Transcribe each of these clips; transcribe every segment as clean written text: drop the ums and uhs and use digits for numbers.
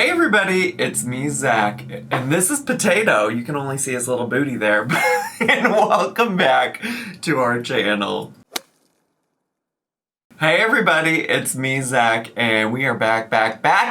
Hey everybody, it's me, Zach, and this is Potato. You can only see his little booty there, and welcome back to our channel. Hey everybody, it's me, Zach, and we are back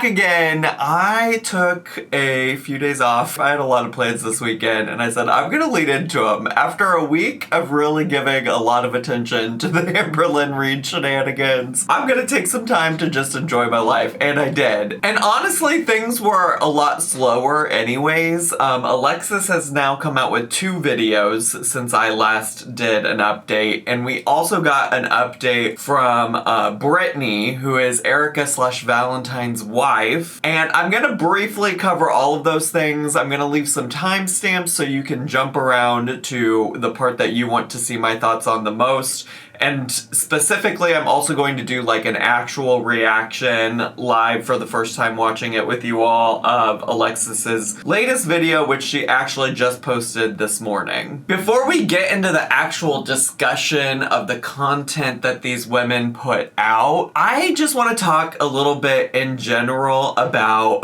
again. I took a few days off. I had a lot of plans this weekend, and I said I'm gonna lead into them. After a week of really giving a lot of attention to the AMBERLYNN Reid shenanigans, I'm gonna take some time to just enjoy my life, and I did. And honestly, things were a lot slower anyways. Alexis has now come out with 2 videos since I last did an update, and we also got an update from Brittany, who is Erica/Valentine's wife. And I'm gonna briefly cover all of those things. I'm gonna leave some timestamps so you can jump around to the part that you want to see my thoughts on the most. And specifically, I'm also going to do like an actual reaction live for the first time watching it with you all of Alexis's latest video, which she actually just posted this morning. Before we get into the actual discussion of the content that these women put out, I just want to talk a little bit in general about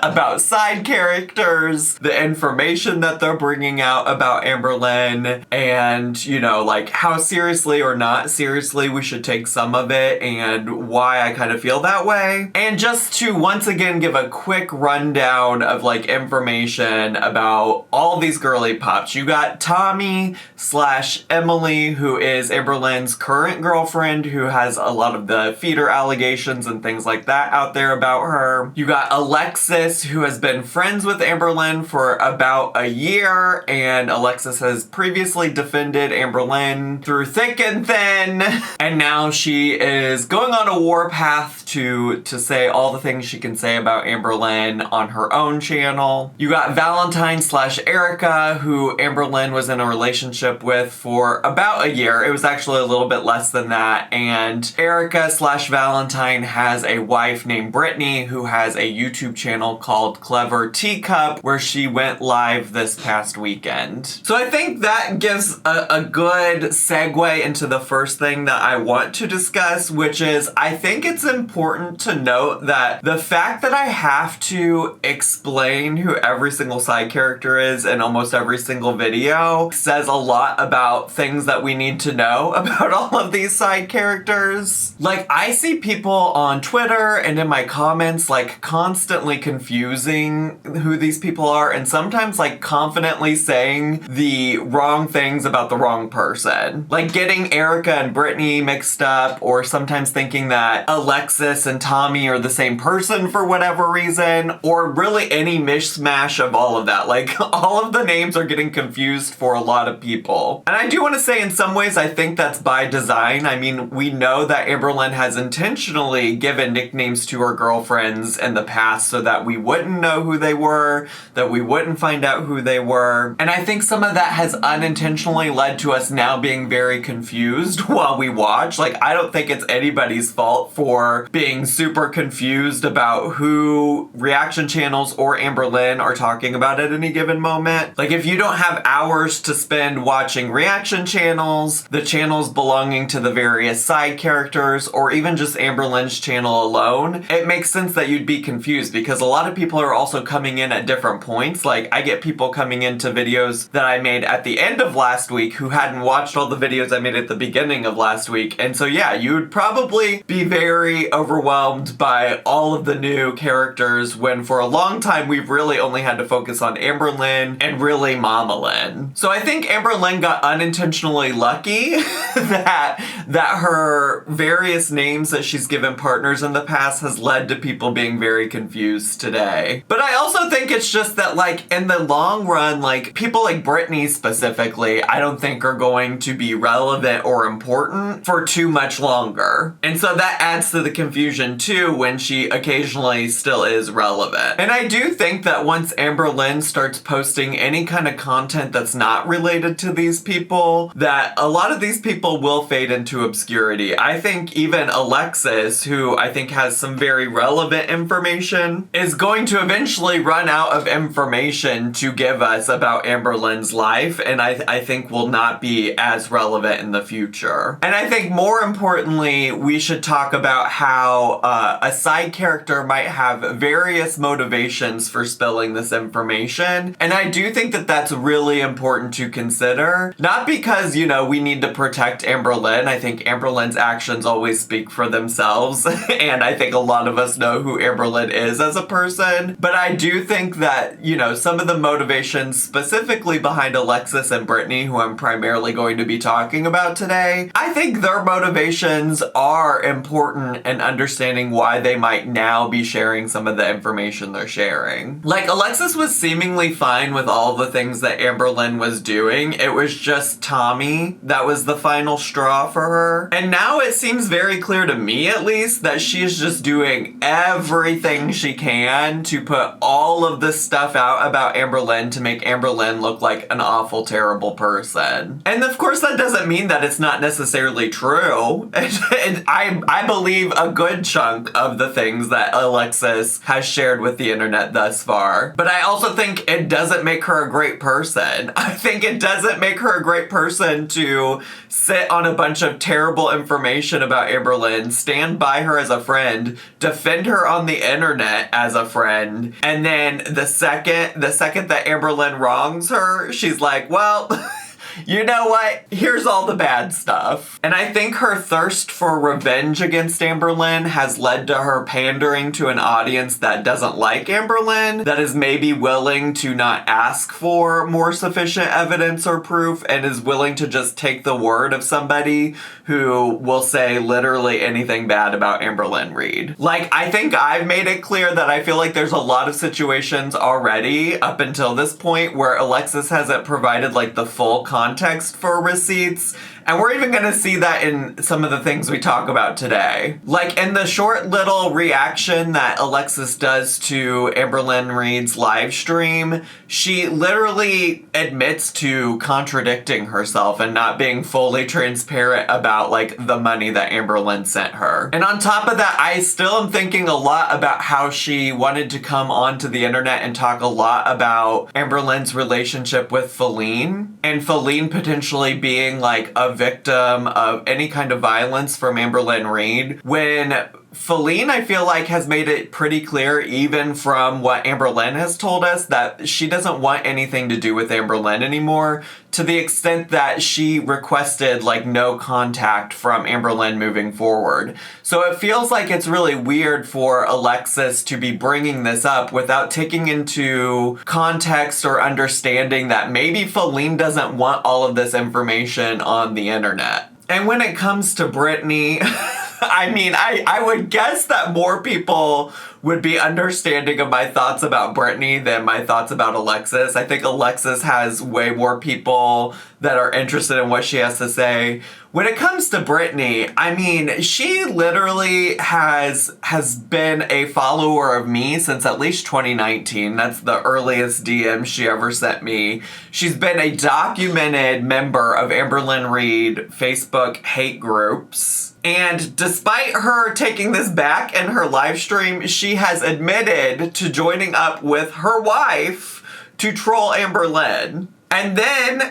about side characters, the information that they're bringing out about AMBERLYNN, and you know, like how seriously or not seriously we should take some of it and why I kind of feel that way. And just to once again give a quick rundown of like information about all these girly pops. You got Tommy/Emily, who is AMBERLYNN's current girlfriend, who has a lot of the feeder allegations and things like that out there about her. You got Alexis, who has been friends with AMBERLYNN for about a year, and Alexis has previously defended AMBERLYNN through thick and thin. And now she is going on a warpath to say all the things she can say about AMBERLYNN on her own channel. You got Valentine/Erica, who AMBERLYNN was in a relationship with for about a year. It was actually a little bit less than that. And Erica/Valentine has a wife named Brittany, who has a YouTube channel called Clever Teacup, where she went live this past weekend. So I think that gives a good segue into the first thing that I want to discuss, which is I think it's important to note that the fact that I have to explain who every single side character is in almost every single video says a lot about things that we need to know about all of these side characters. Like, I see people on Twitter and in my comments like constantly confusing who these people are, and sometimes like confidently saying the wrong things about the wrong person. Like getting Erica and Brittany mixed up, or sometimes thinking that Alexis and Tommy are the same person for whatever reason, or really any mishmash of all of that. Like, all of the names are getting confused for a lot of people. And I do want to say in some ways I think that's by design. I mean, we know that AMBERLYNN has intentionally given nicknames to her girlfriends in the past so that we wouldn't know who they were, that we wouldn't find out who they were. And I think some of that has unintentionally led to us now being very confused while we watch. Like, I don't think it's anybody's fault for being super confused about who reaction channels or AMBERLYNN are talking about at any given moment. Like, if you don't have hours to spend watching reaction channels, the channels belonging to the various side characters, or even just AMBERLYNN's channel alone, it makes sense that you'd be confused because a lot of people are also coming in at different points. Like, I get people coming into videos that I made at the end of last week who hadn't watched all the videos I made at the beginning of last week. And so yeah, you would probably be very overwhelmed by all of the new characters when for a long time we've really only had to focus on AMBERLYNN and really MamaLynn. So I think AMBERLYNN got unintentionally lucky that her various names that she's given partners in the past has led to people being very confused today. But I also think it's just that like in the long run, like people like Brittany specifically, I don't think are going to be relevant or important for too much longer. And so that adds to the confusion too when she occasionally still is relevant. And I do think that once AMBERLYNN starts posting any kind of content that's not related to these people, that a lot of these people will fade into obscurity. I think even Alexis, who I think has some very relevant information, is going to eventually run out of information to give us about AMBERLYNN's life, and I think will not be as relevant in the future. sure. And I think more importantly, we should talk about how a side character might have various motivations for spilling this information. And I do think that that's really important to consider. Not because, you know, we need to protect AMBERLYNN. I think AMBERLYNN's actions always speak for themselves. And I think a lot of us know who AMBERLYNN is as a person. But I do think that, you know, some of the motivations specifically behind Alexis and Brittany, who I'm primarily going to be talking about today, I think their motivations are important in understanding why they might now be sharing some of the information they're sharing. Like, Alexis was seemingly fine with all the things that AMBERLYNN was doing. It was just Tommy that was the final straw for her. And now it seems very clear to me, at least, that she's just doing everything she can to put all of this stuff out about AMBERLYNN to make AMBERLYNN look like an awful, terrible person. And of course, that doesn't mean that it's not necessarily true. And I believe a good chunk of the things that Alexis has shared with the internet thus far. But I also think it doesn't make her a great person. I think it doesn't make her a great person to sit on a bunch of terrible information about AMBERLYNN, stand by her as a friend, defend her on the internet as a friend, and then the second that AMBERLYNN wrongs her, she's like, well, you know what? Here's all the bad stuff. And I think her thirst for revenge against AMBERLYNN has led to her pandering to an audience that doesn't like AMBERLYNN, that is maybe willing to not ask for more sufficient evidence or proof, and is willing to just take the word of somebody who will say literally anything bad about AMBERLYNN Reid. Like, I think I've made it clear that I feel like there's a lot of situations already up until this point where Alexis hasn't provided like the full context for receipts. And we're even gonna see that in some of the things we talk about today. Like in the short little reaction that Alexis does to AMBERLYNN Reid's live stream, she literally admits to contradicting herself and not being fully transparent about like the money that AMBERLYNN sent her. And on top of that, I still am thinking a lot about how she wanted to come onto the internet and talk a lot about AMBERLYNN's relationship with Feline, and Feline potentially being like a victim of any kind of violence from AMBERLYNN Reid, when Feline, I feel like, has made it pretty clear, even from what AMBERLYNN has told us, that she doesn't want anything to do with AMBERLYNN anymore, to the extent that she requested, like, no contact from AMBERLYNN moving forward. So it feels like it's really weird for Alexis to be bringing this up without taking into context or understanding that maybe Feline doesn't want all of this information on the internet. And when it comes to Brittany, I mean, I would guess that more people would be understanding of my thoughts about Brittany than my thoughts about Alexis. I think Alexis has way more people that are interested in what she has to say. When it comes to Brittany, I mean, she literally has been a follower of me since at least 2019. That's the earliest DM she ever sent me. She's been a documented member of AMBERLYNN Reid Facebook hate groups. And despite her taking this back in her live stream, she has admitted to joining up with her wife to troll AMBERLYNN. And then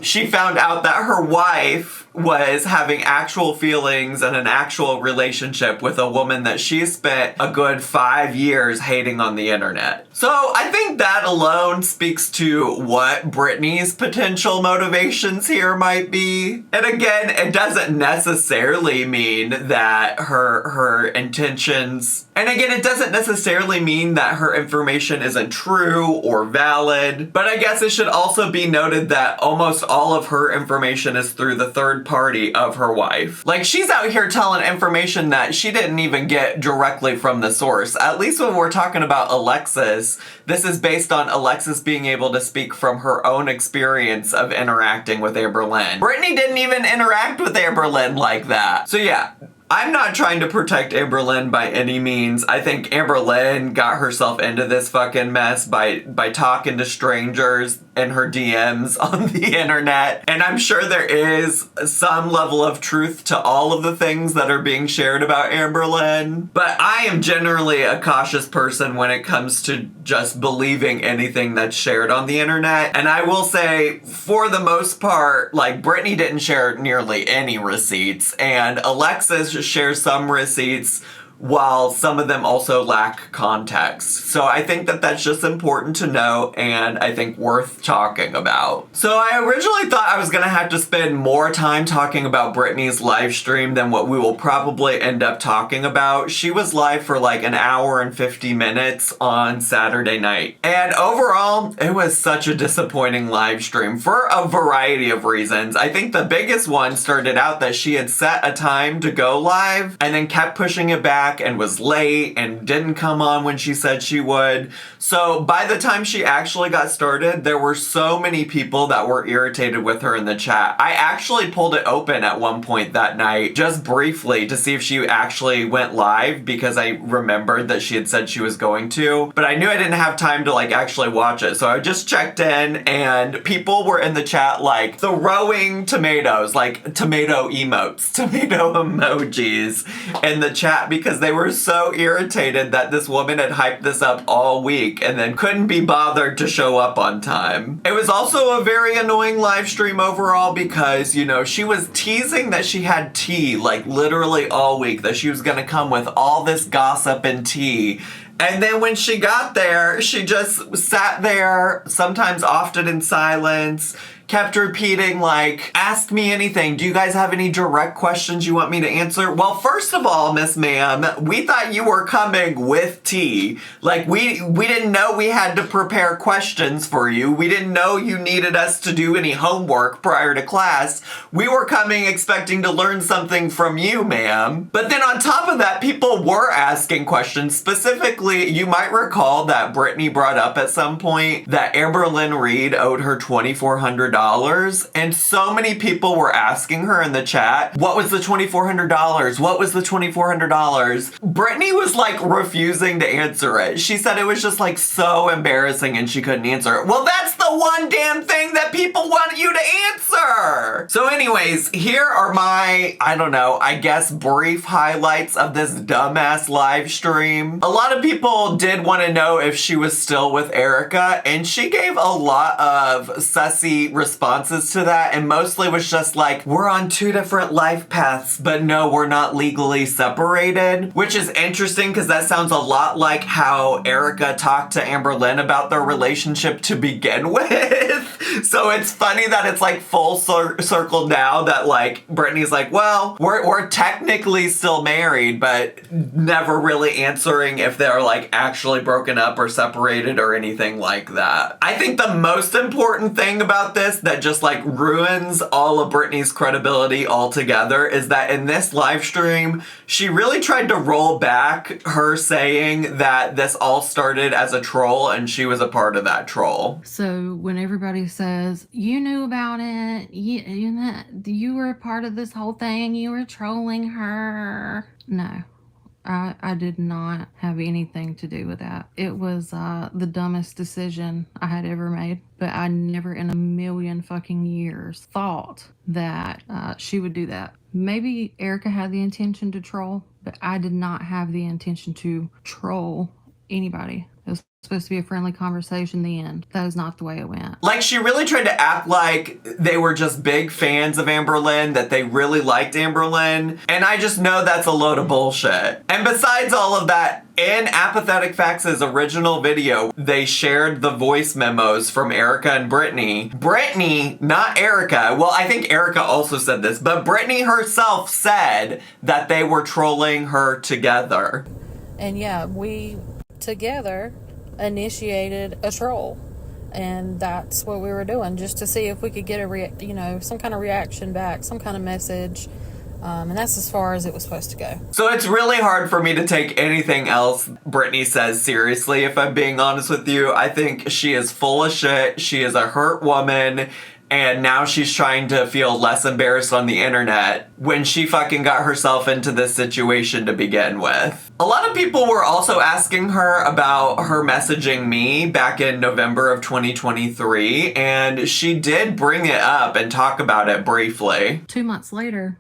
she found out that her wife was having actual feelings and an actual relationship with a woman that she spent a good 5 years hating on the internet. So I think that alone speaks to what Brittany's potential motivations here might be. And again, it doesn't necessarily mean that her intentions, and again, it doesn't necessarily mean that her information isn't true or valid, but I guess it should also be noted that almost all of her information is through the third party of her wife. Like, she's out here telling information that she didn't even get directly from the source. At least when we're talking about Alexis, this is based on Alexis being able to speak from her own experience of interacting with AMBERLYNN. Brittany didn't even interact with AMBERLYNN like that. So yeah, I'm not trying to protect AMBERLYNN by any means. I think AMBERLYNN got herself into this fucking mess by talking to strangers in her DMs on the internet. And I'm sure there is some level of truth to all of the things that are being shared about AMBERLYNN. But I am generally a cautious person when it comes to just believing anything that's shared on the internet. And I will say, for the most part, like, Brittany didn't share nearly any receipts, and Alexis shares some receipts, while some of them also lack context. So I think that that's just important to know, and I think worth talking about. So I originally thought I was gonna have to spend more time talking about Brittany's live stream than what we will probably end up talking about. She was live for like an hour and 50 minutes on Saturday night. And overall, it was such a disappointing live stream for a variety of reasons. I think the biggest one started out that she had set a time to go live and then kept pushing it back and was late and didn't come on when she said she would. So by the time she actually got started, there were so many people that were irritated with her in the chat. I actually pulled it open at one point that night, just briefly, to see if she actually went live, because I remembered that she had said she was going to, but I knew I didn't have time to like actually watch it. So I just checked in, and people were in the chat like throwing tomatoes, like tomato emotes, tomato emojis in the chat, because they were so irritated that this woman had hyped this up all week and then couldn't be bothered to show up on time. It was also a very annoying live stream overall, because, you know, she was teasing that she had tea like literally all week, that she was gonna come with all this gossip and tea. And then when she got there, she just sat there, sometimes often in silence, kept repeating like, ask me anything. Do you guys have any direct questions you want me to answer? Well, first of all, Miss Ma'am, we thought you were coming with tea. Like, we didn't know we had to prepare questions for you. We didn't know you needed us to do any homework prior to class. We were coming expecting to learn something from you, ma'am. But then on top of that, people were asking questions. Specifically, you might recall that Brittany brought up at some point that AMBERLYNN Reid owed her $2,400. And so many people were asking her in the chat, what was the $2,400? What was the $2,400? Brittany was like refusing to answer it. She said it was just like so embarrassing and she couldn't answer it. Well, that's the one damn thing that people want you to answer. So anyways, here are my, I don't know, I guess brief highlights of this dumbass live stream. A lot of people did want to know if she was still with Erica, and she gave a lot of sussy responses to that, and mostly was just like, we're on two different life paths, but no, we're not legally separated, which is interesting because that sounds a lot like how Erica talked to AMBERLYNN about their relationship to begin with. So it's funny that it's like full circle now that like Brittany's like, well, we're technically still married, but never really answering if they're like actually broken up or separated or anything like that. I think the most important thing about this that just like ruins all of Brittany's credibility altogether is that in this live stream, she really tried to roll back her saying that this all started as a troll and she was a part of that troll. So when everybody says, you knew about it, you were a part of this whole thing, you were trolling her. No. I did not have anything to do with that. It was the dumbest decision I had ever made, but I never in a million fucking years thought that she would do that. Maybe Erica had the intention to troll, but I did not have the intention to troll anybody. It was supposed to be a friendly conversation. The end. That is not the way it went. Like, she really tried to act like they were just big fans of AMBERLYNN, that they really liked AMBERLYNN, and I just know that's a load of bullshit. And besides all of that, in Apathetic Facts' original video, they shared the voice memos from Erica and Brittany. Brittany, not Erica, well, I think Erica also said this, but Brittany herself said that they were trolling her together. And yeah, we together initiated a troll, and that's what we were doing, just to see if we could get a some kind of reaction back, some kind of message, and that's as far as it was supposed to go. So it's really hard for me to take anything else Brittany says seriously, if I'm being honest with you. I think she is full of shit. She is a hurt woman. And now she's trying to feel less embarrassed on the internet when she fucking got herself into this situation to begin with. A lot of people were also asking her about her messaging me back in November of 2023, and she did bring it up and talk about it briefly. 2 months later,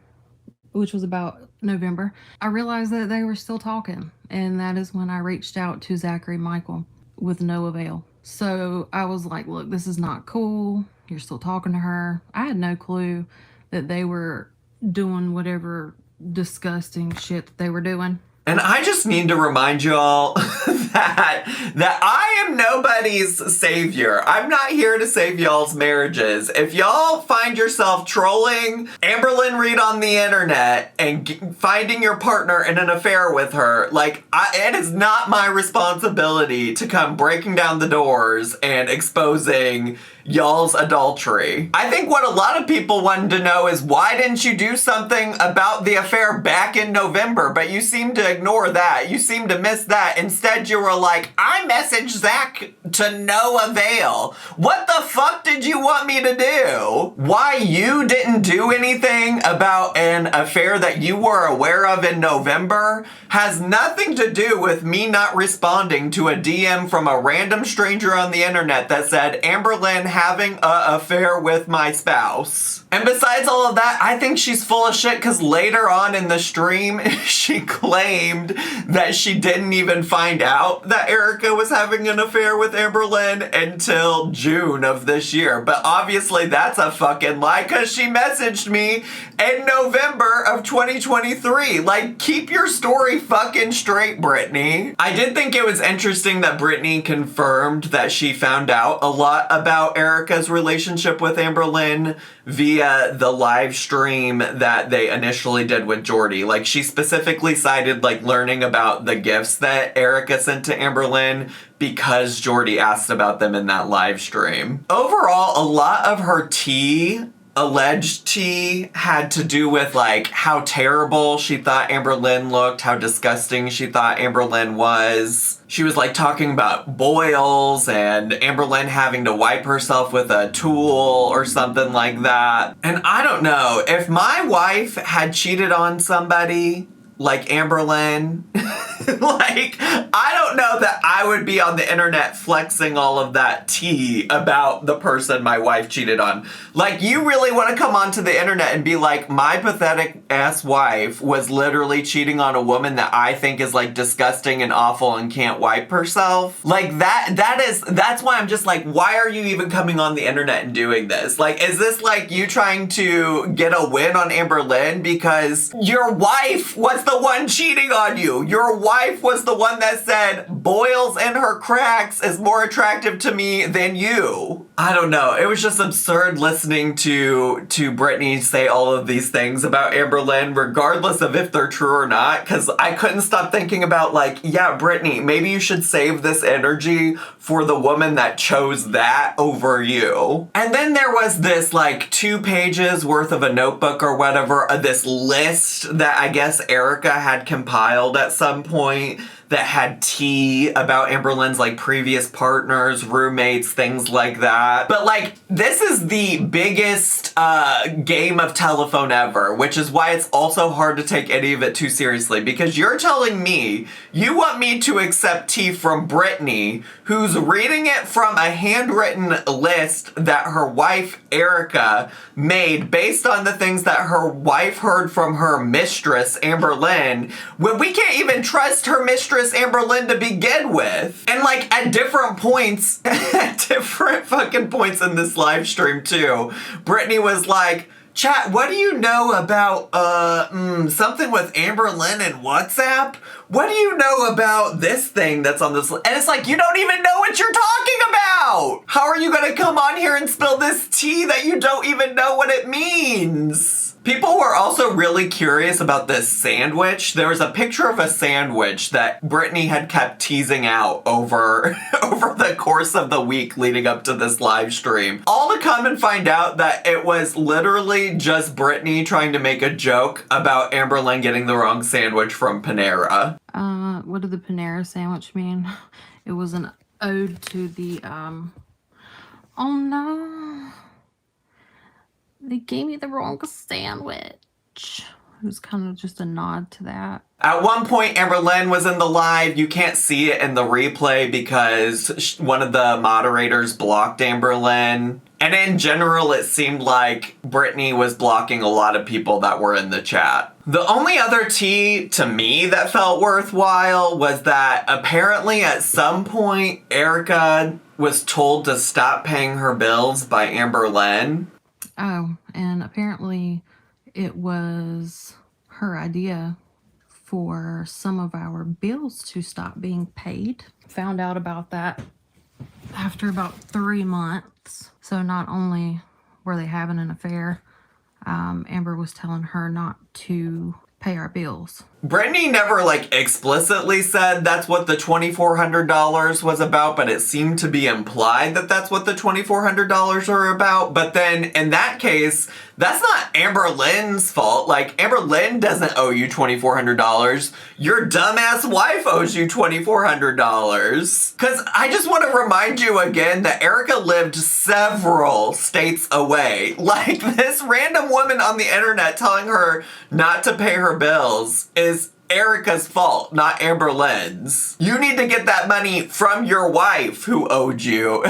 which was about November, I realized that they were still talking. And that is when I reached out to Zachary Michael with no avail. So I was like, look, this is not cool. You're still talking to her. I had no clue that they were doing whatever disgusting shit that they were doing. And I just need to remind y'all that I am nobody's savior. I'm not here to save y'all's marriages. If y'all find yourself trolling AMBERLYNN Reid on the internet and finding your partner in an affair with her, like, it is not my responsibility to come breaking down the doors and exposing y'all's adultery. I think what a lot of people wanted to know is, why didn't you do something about the affair back in November? But you seem to ignore that. You seem to miss that. Instead, you were like, I messaged Zach to no avail. What the fuck did you want me to do? Why you didn't do anything about an affair that you were aware of in November has nothing to do with me not responding to a DM from a random stranger on the internet that said, AMBERLYNN having an affair with my spouse. And besides all of that, I think she's full of shit, because later on in the stream, she claimed that she didn't even find out that Erica was having an affair with AMBERLYNN until June of this year. But obviously that's a fucking lie, because she messaged me in November of 2023. Like, keep your story fucking straight, Brittany. I did think it was interesting that Brittany confirmed that she found out a lot about Erica's relationship with AMBERLYNN via the live stream that they initially did with Jordy. Like, she specifically cited, like, learning about the gifts that Erica sent to AMBERLYNN because Jordy asked about them in that live stream. Overall, a lot of her alleged tea had to do with, like, how terrible she thought AMBERLYNN looked, how disgusting she thought AMBERLYNN was. She was, like, talking about boils and AMBERLYNN having to wipe herself with a tool or something like that. And I don't know, if my wife had cheated on somebody like AMBERLYNN, like, I don't know that I would be on the internet flexing all of that tea about the person my wife cheated on. Like, you really want to come onto the internet and be like, my pathetic ass wife was literally cheating on a woman that I think is, like, disgusting and awful and can't wipe herself? Like, that's why I'm just like, why are you even coming on the internet and doing this? Like, is this like you trying to get a win on AMBERLYNN because your wife was the one cheating on you? Your wife was the one that said boils in her cracks is more attractive to me than you. I don't know. It was just absurd listening to Brittany say all of these things about AMBERLYNN, regardless of if they're true or not, because I couldn't stop thinking about, like, yeah, Brittany, maybe you should save this energy for the woman that chose that over you. And then there was this, like, 2 pages worth of a notebook or whatever, this list that I guess Erica had compiled at some point that had tea about AMBERLYNN's, like, previous partners, roommates, things like that. But, like, this is the biggest game of telephone ever, which is why it's also hard to take any of it too seriously, because you're telling me you want me to accept tea from Brittany, who's reading it from a handwritten list that her wife, Erica, made based on the things that her wife heard from her mistress, AMBERLYNN, when we can't even trust her mistress, AMBERLYNN, to begin with. And, like, at different points, at different fucking points in this live stream too, Brittany was like, chat, what do you know about something with AMBERLYNN and WhatsApp? What do you know about this thing that's on this list? And it's like, you don't even know what you're talking about! How are you gonna come on here and spill this tea that you don't even know what it means? People were also really curious about this sandwich. There was a picture of a sandwich that Brittany had kept teasing out over the course of the week leading up to this live stream. All to come and find out that it was literally just Brittany trying to make a joke about AMBERLYNN getting the wrong sandwich from Panera. What did the Panera sandwich mean? It was an ode to the, oh no. They gave me the wrong sandwich. It was kind of just a nod to that. At one point, AMBERLYNN was in the live. You can't see it in the replay because one of the moderators blocked AMBERLYNN. And in general, it seemed like Brittany was blocking a lot of people that were in the chat. The only other tea to me that felt worthwhile was that apparently at some point, Erica was told to stop paying her bills by AMBERLYNN. Oh, and apparently it was her idea for some of our bills to stop being paid. Found out about that after about 3 months. So not only were they having an affair, Amber was telling her not to pay our bills. Brittany never explicitly said that's what the $2,400 was about, but it seemed to be implied that that's what the $2,400 are about. But then in that case, that's not AMBERLYNN's fault. AMBERLYNN doesn't owe you $2,400. Your dumbass wife owes you $2,400. Because I just want to remind you again that Erica lived several states away. This random woman on the internet telling her not to pay her bills is Erica's fault, not AMBERLYNN's. You need to get that money from your wife who owed you,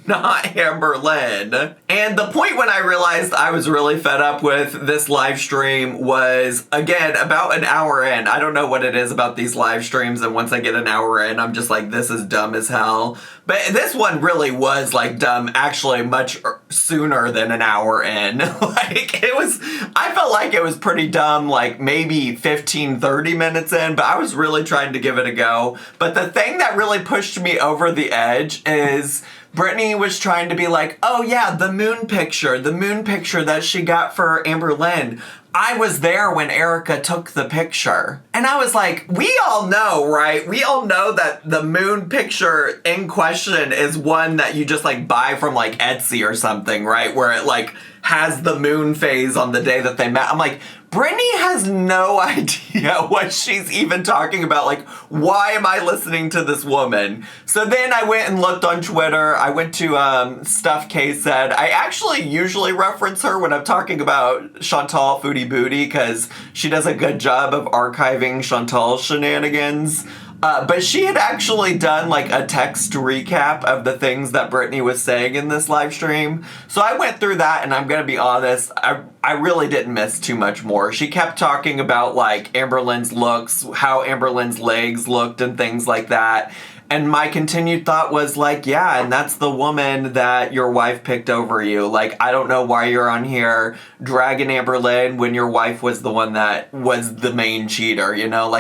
not AMBERLYNN. And the point when I realized I was really fed up with this live stream was, again, about an hour in. I don't know what it is about these live streams, and once I get an hour in, I'm just like, this is dumb as hell. But this one really was dumb actually much sooner than an hour in. I felt like it was pretty dumb maybe 15, 30 minutes in, but I was really trying to give it a go. But the thing that really pushed me over the edge is Brittany was trying to be oh yeah, the moon picture that she got for AMBERLYNN. I was there when Erica took the picture. And I was like, we all know, right? We all know that the moon picture in question is one that you just buy from Etsy or something, right? Where it has the moon phase on the day that they met. I'm like, Brittany has no idea what she's even talking about. Why am I listening to this woman? So then I went and looked on Twitter. I went to Stuff K Said. I actually usually reference her when I'm talking about Chantal Foodie Booty because she does a good job of archiving Chantal's shenanigans. But she had actually done a text recap of the things that Brittany was saying in this live stream. So I went through that, and I'm gonna be honest, I really didn't miss too much more. She kept talking about AMBERLYNN's looks, how AMBERLYNN's legs looked and things like that. And my continued thought was yeah, and that's the woman that your wife picked over you. I don't know why you're on here dragging AMBERLYNN when your wife was the one that was the main cheater,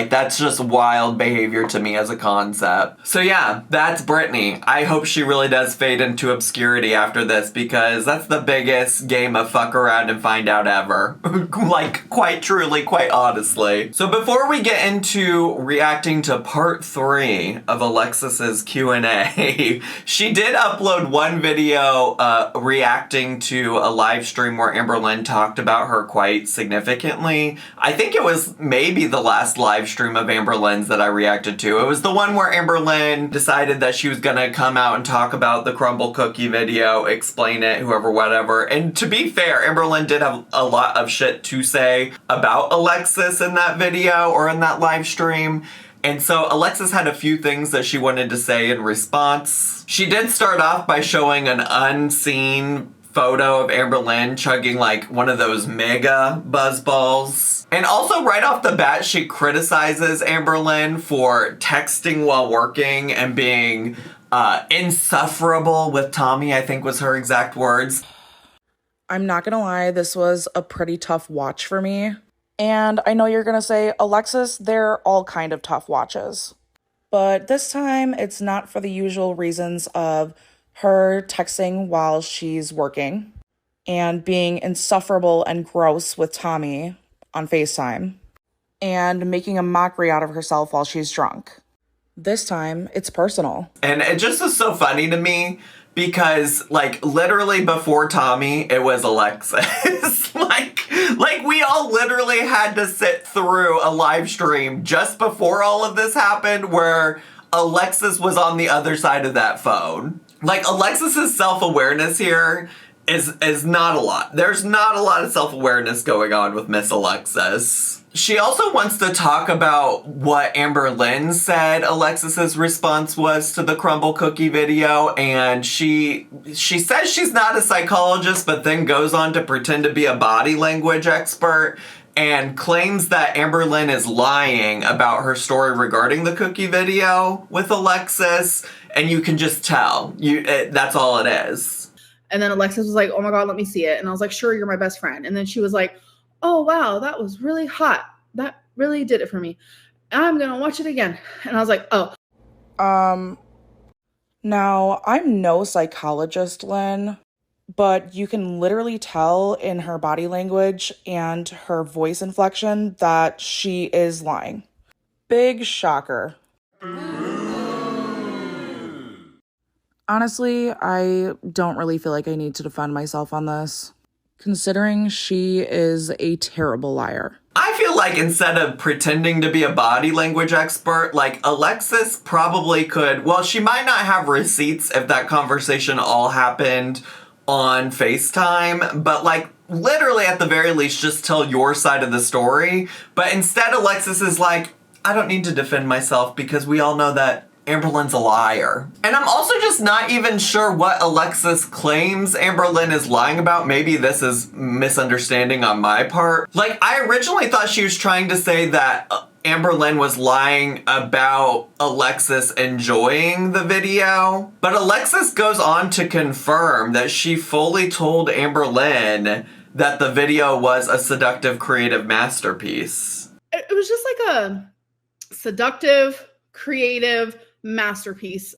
that's just wild behavior to me as a concept. So yeah, that's Brittany. I hope she really does fade into obscurity after this because that's the biggest game of fuck around and find out ever. Quite truly, quite honestly. So before we get into reacting to part 3 of Alexis's Q&A, she did upload one video reacting to a live stream where AMBERLYNN talked about her quite significantly. I think it was maybe the last live stream of AMBERLYNN's that I reacted to. It was the one where AMBERLYNN decided that she was gonna come out and talk about the crumble cookie video, explain it, whoever, whatever. And to be fair, AMBERLYNN did have a lot of shit to say about Alexis in that video or in that live stream. And so Alexis had a few things that she wanted to say in response. She did start off by showing an unseen photo of AMBERLYNN chugging one of those mega buzz balls. And also right off the bat, she criticizes AMBERLYNN for texting while working and being insufferable with Tommy, I think was her exact words. I'm not gonna lie, this was a pretty tough watch for me. And I know you're gonna say, Alexis, they're all kind of tough watches. But this time, it's not for the usual reasons of her texting while she's working and being insufferable and gross with Tommy on FaceTime and making a mockery out of herself while she's drunk. This time, it's personal. And it just is so funny to me because, literally before Tommy, it was Alexis. We all literally had to sit through a live stream just before all of this happened where Alexis was on the other side of that phone. Alexis's self-awareness here is not a lot. There's not a lot of self-awareness going on with Miss Alexis. She also wants to talk about what AMBERLYNN said Alexis's response was to the crumble cookie video, and she says she's not a psychologist, but then goes on to pretend to be a body language expert and claims that AMBERLYNN is lying about her story regarding the cookie video with Alexis, and you can just tell. That's all it is. And then Alexis was like, oh my God, let me see it. And I was like, sure, you're my best friend. And then she was like, oh, wow, that was really hot. That really did it for me. I'm going to watch it again. And I was like, oh. Now, I'm no psychologist, Lynn, but you can literally tell in her body language and her voice inflection that she is lying. Big shocker. Honestly, I don't really feel like I need to defend myself on this, considering she is a terrible liar. I feel like instead of pretending to be a body language expert, like Alexis probably could, well, she might not have receipts if that conversation all happened on FaceTime, but like literally at the very least just tell your side of the story. But instead Alexis is like, I don't need to defend myself because we all know that AMBERLYNN's a liar. And I'm also just not even sure what Alexis claims AMBERLYNN is lying about. Maybe this is misunderstanding on my part. Like, I originally thought she was trying to say that AMBERLYNN was lying about Alexis enjoying the video. But Alexis goes on to confirm that she fully told AMBERLYNN that the video was a seductive creative masterpiece. It was just like a seductive, creative masterpiece.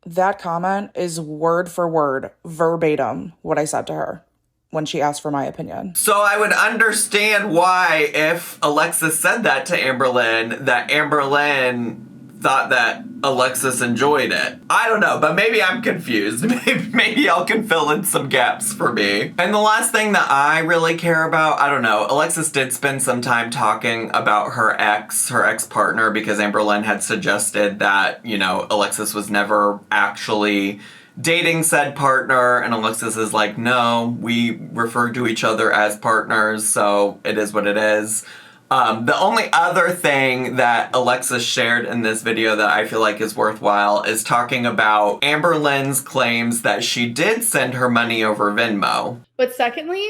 That comment is word for word, verbatim, what I said to her when she asked for my opinion. So I would understand why, if Alexis said that to AMBERLYNN, that AMBERLYNN thought that Alexis enjoyed it. I don't know, but maybe I'm confused. Maybe y'all can fill in some gaps for me. And the last thing that I really care about, I don't know, Alexis did spend some time talking about her ex-partner, because AMBERLYNN had suggested that, you know, Alexis was never actually dating said partner, and Alexis is like, no, we refer to each other as partners, so it is what it is. The only other thing that Alexis shared in this video that I feel like is worthwhile is talking about AMBERLYNN's claims that she did send her money over Venmo. But secondly,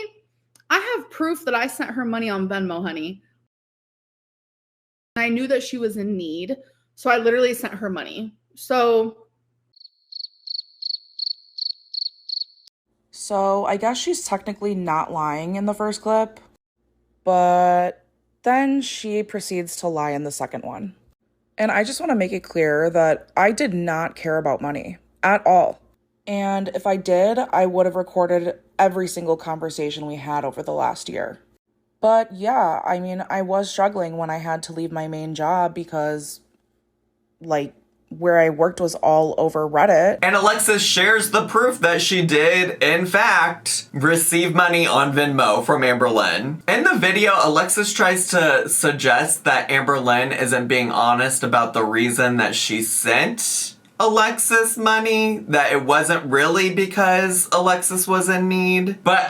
I have proof that I sent her money on Venmo, honey. I knew that she was in need, so I literally sent her money. So I guess she's technically not lying in the first clip, but then she proceeds to lie in the second one. And I just want to make it clear that I did not care about money at all. And if I did, I would have recorded every single conversation we had over the last year. But yeah, I mean, I was struggling when I had to leave my main job because, like, where I worked was all over Reddit. And Alexis shares the proof that she did, in fact, receive money on Venmo from AMBERLYNN. In the video, Alexis tries to suggest that AMBERLYNN isn't being honest about the reason that she sent Alexis money, that it wasn't really because Alexis was in need. But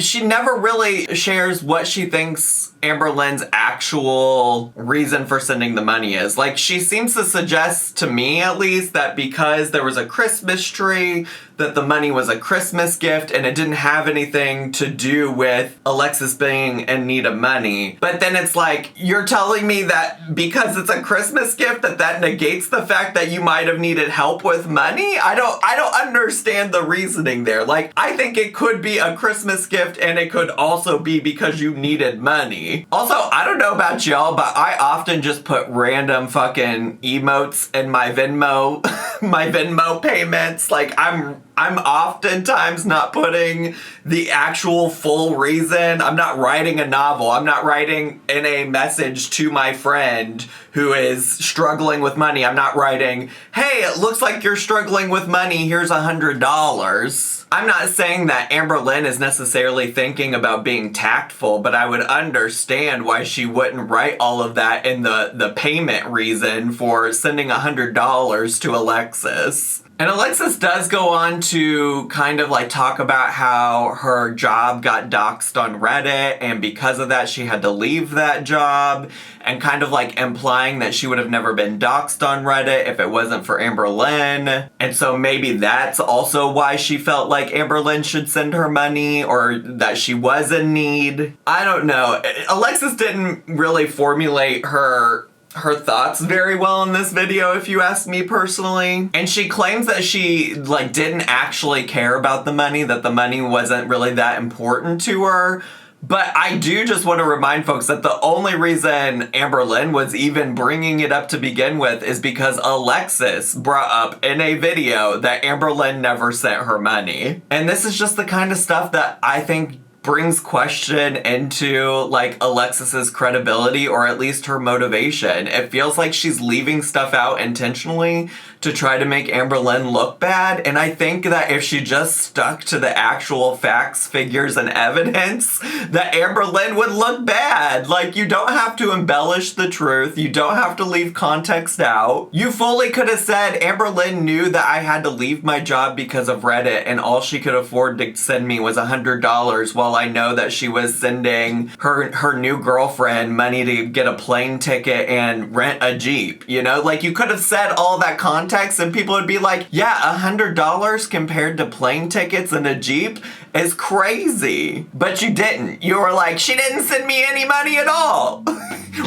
she never really shares what she thinks AMBERLYNN's actual reason for sending the money is. Like, she seems to suggest, to me at least, that because there was a Christmas tree, that the money was a Christmas gift and it didn't have anything to do with Alexis being in need of money. But then it's like, you're telling me that because it's a Christmas gift that negates the fact that you might have needed help with money? I don't understand the reasoning there. Like, I think it could be a Christmas gift and it could also be because you needed money. Also, I don't know about y'all, but I often just put random fucking emotes in my Venmo, my Venmo payments. Like, I'm oftentimes not putting the actual full reason. I'm not writing a novel. I'm not writing in a message to my friend who is struggling with money. I'm not writing, hey, it looks like you're struggling with money. Here's $100. I'm not saying that AMBERLYNN is necessarily thinking about being tactful, but I would understand why she wouldn't write all of that in the payment reason for sending $100 to Alexis. And Alexis does go on to kind of like talk about how her job got doxxed on Reddit, and because of that she had to leave that job, and kind of like implying that she would have never been doxxed on Reddit if it wasn't for AMBERLYNN. And so maybe that's also why she felt like AMBERLYNN should send her money, or that she was in need. I don't know. Alexis didn't really formulate her thoughts very well in this video, if you ask me personally. And she claims that she like didn't actually care about the money, that the money wasn't really that important to her. But I do just want to remind folks that the only reason AMBERLYNN was even bringing it up to begin with is because Alexis brought up in a video that AMBERLYNN never sent her money. And this is just the kind of stuff that I think brings question into like Alexis's credibility, or at least her motivation. It feels like she's leaving stuff out intentionally to try to make AMBERLYNN look bad, and I think that if she just stuck to the actual facts, figures, and evidence, that AMBERLYNN would look bad. Like, you don't have to embellish the truth, you don't have to leave context out. You fully could have said, AMBERLYNN knew that I had to leave my job because of Reddit, and all she could afford to send me was $100, while I know that she was sending her new girlfriend money to get a plane ticket and rent a Jeep. You know, like, you could have said all that context and people would be like, yeah, $100 compared to plane tickets and a Jeep is crazy. But you didn't. You were like, she didn't send me any money at all.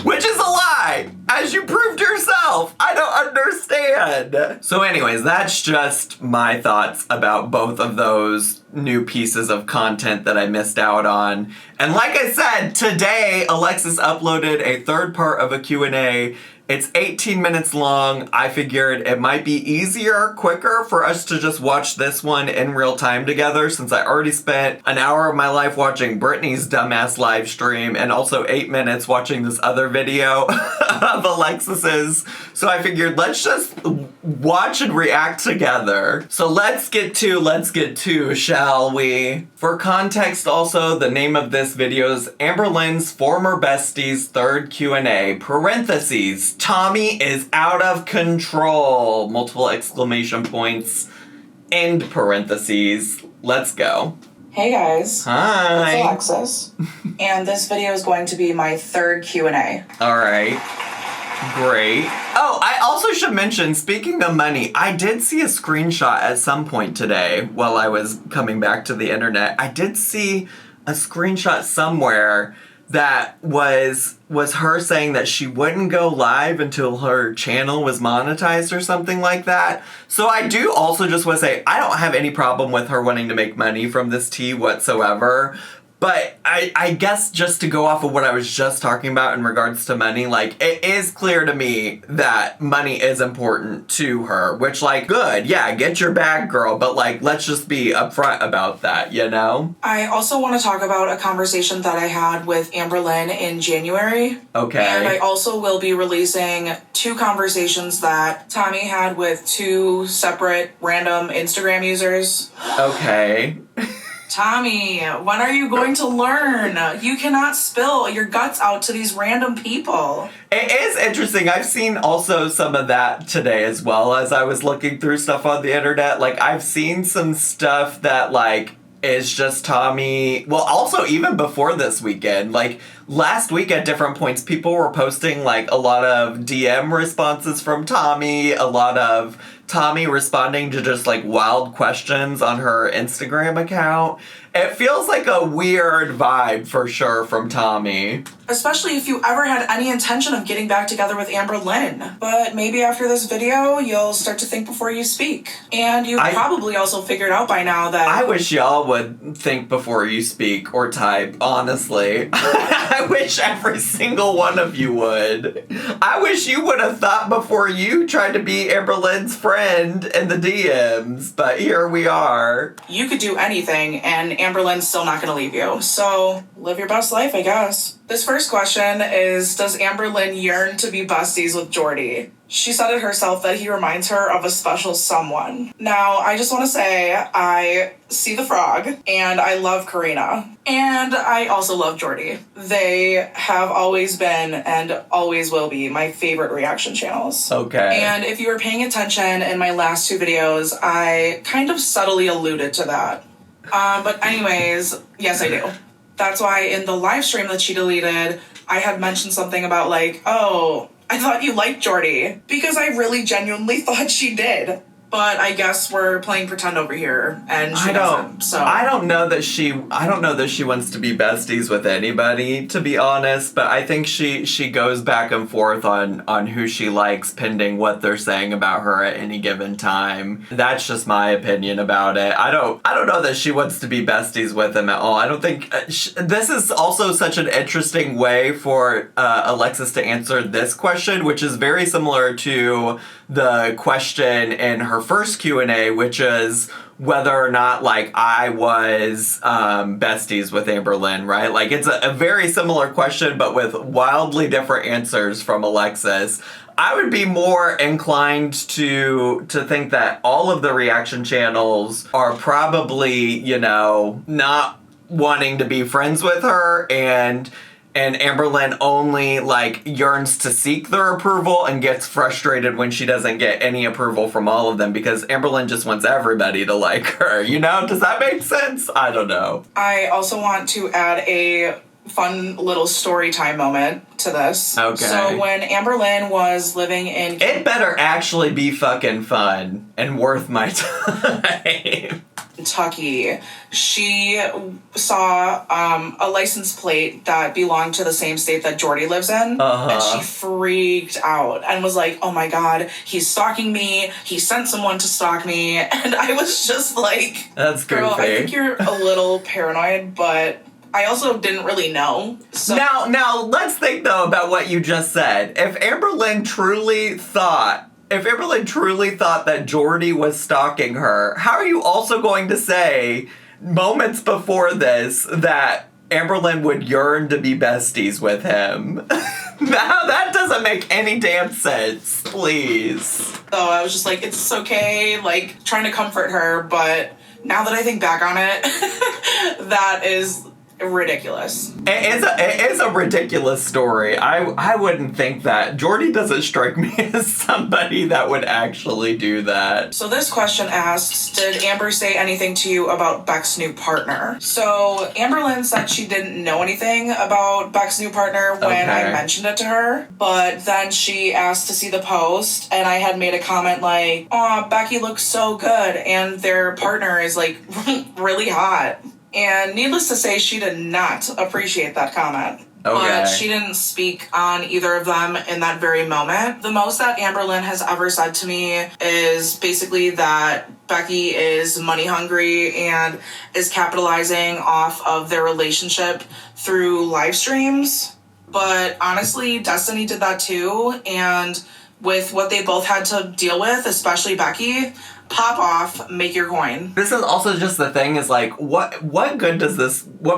Which is a lie, as you proved yourself. I don't understand. So anyways, that's just my thoughts about both of those new pieces of content that I missed out on. And like I said, today Alexis uploaded a third part of a Q&A. It's 18 minutes long. I figured it might be easier, quicker for us to just watch this one in real time together, since I already spent an hour of my life watching Brittany's dumbass live stream and also 8 minutes watching this other video of Alexis's. So I figured let's just watch and react together. So let's get to, shall we? For context also, the name of this video is AMBERLYNN's former bestie's third Q&A, parentheses, Tommy is out of control, multiple exclamation points, end parentheses. Let's go. Hey guys. Hi. It's Alexis. And this video is going to be my third Q&A. All right. Great. Oh, I also should mention, speaking of money, I did see a screenshot at some point today while I was coming back to the internet. I did see a screenshot somewhere that was her saying that she wouldn't go live until her channel was monetized or something like that. So I do also just want to say, I don't have any problem with her wanting to make money from this tea whatsoever. But I guess just to go off of what I was just talking about in regards to money, like, it is clear to me that money is important to her, which, like, good, yeah, get your bag, girl, but, like, let's just be upfront about that, you know? I also want to talk about a conversation that I had with AMBERLYNN in January. Okay. And I also will be releasing 2 conversations that Tommy had with 2 separate random Instagram users. Okay. Tommy, when are you going to learn? You cannot spill your guts out to these random people. It is interesting. I've seen also some of that today as well as I was looking through stuff on the internet. Like, I've seen some stuff that, like, is just Tommy. Well, also even before this weekend, like, last week at different points, people were posting, like, a lot of DM responses from Tommy, a lot of Tommy responding to just, like, wild questions on her Instagram account. It feels like a weird vibe for sure from Tommy. Especially if you ever had any intention of getting back together with AMBERLYNN. But maybe after this video, you'll start to think before you speak. And you probably also figured out by now that... I wish y'all would think before you speak or type, honestly. I wish every single one of you would. I wish you would have thought before you tried to be AMBERLYNN's friend in the DMs, but here we are. You could do anything, and AMBERLYNN's still not gonna leave you. So, live your best life, I guess. This first question is, does AMBERLYNN yearn to be besties with Jordy? She said it herself that he reminds her of a special someone. Now, I just want to say I see the frog and I love Karina. And I also love Jordy. They have always been and always will be my favorite reaction channels. Okay. And if you were paying attention in my last 2 videos, I kind of subtly alluded to that. But anyways, yes, I do. That's why in the live stream that she deleted, I had mentioned something about like, oh, I thought you liked Jordy, because I really genuinely thought she did. But I guess we're playing pretend over here, and she doesn't. So I don't know that she wants to be besties with anybody, to be honest. But I think she goes back and forth on who she likes, pending what they're saying about her at any given time. That's just my opinion about it. I don't know that she wants to be besties with him at all. I don't think this is also such an interesting way for Alexis to answer this question, which is very similar to the question in her first Q&A, which is whether or not, like, I was besties with AMBERLYNN, right? Like, it's a very similar question, but with wildly different answers from Alexis. I would be more inclined to think that all of the reaction channels are probably, you know, not wanting to be friends with her, and AMBERLYNN only, like, yearns to seek their approval and gets frustrated when she doesn't get any approval from all of them, because AMBERLYNN just wants everybody to like her, you know? Does that make sense? I don't know. I also want to add a fun little story time moment to this. Okay. So when AMBERLYNN was living in... It better actually be fucking fun and worth my time. Kentucky, she saw a license plate that belonged to the same state that Jordy lives in, and she freaked out and was like, oh my god, he's stalking me, he sent someone to stalk me, and I was just like, that's girl, goofy. I think you're a little paranoid, but I also didn't really know. So Now let's think though about what you just said. If AMBERLYNN truly thought that Jordy was stalking her, how are you also going to say moments before this that AMBERLYNN would yearn to be besties with him? Now that doesn't make any damn sense, please. So I was just like, it's okay, like, trying to comfort her, but now that I think back on it, that is ridiculous. It is a ridiculous story. I wouldn't think that. Jordy doesn't strike me as somebody that would actually do that. So this question asks, did Amber say anything to you about Beck's new partner? So AMBERLYNN said she didn't know anything about Beck's new partner when I mentioned it to her, but then she asked to see the post, and I had made a comment like, aw, Becky looks so good, and their partner is like really hot. And needless to say, she did not appreciate that comment. Okay. But she didn't speak on either of them in that very moment. The most that AMBERLYNN has ever said to me is basically that Becky is money hungry and is capitalizing off of their relationship through live streams. But honestly, Destiny did that too. And with what they both had to deal with, especially Becky, pop off, make your coin. This is also just the thing is like, what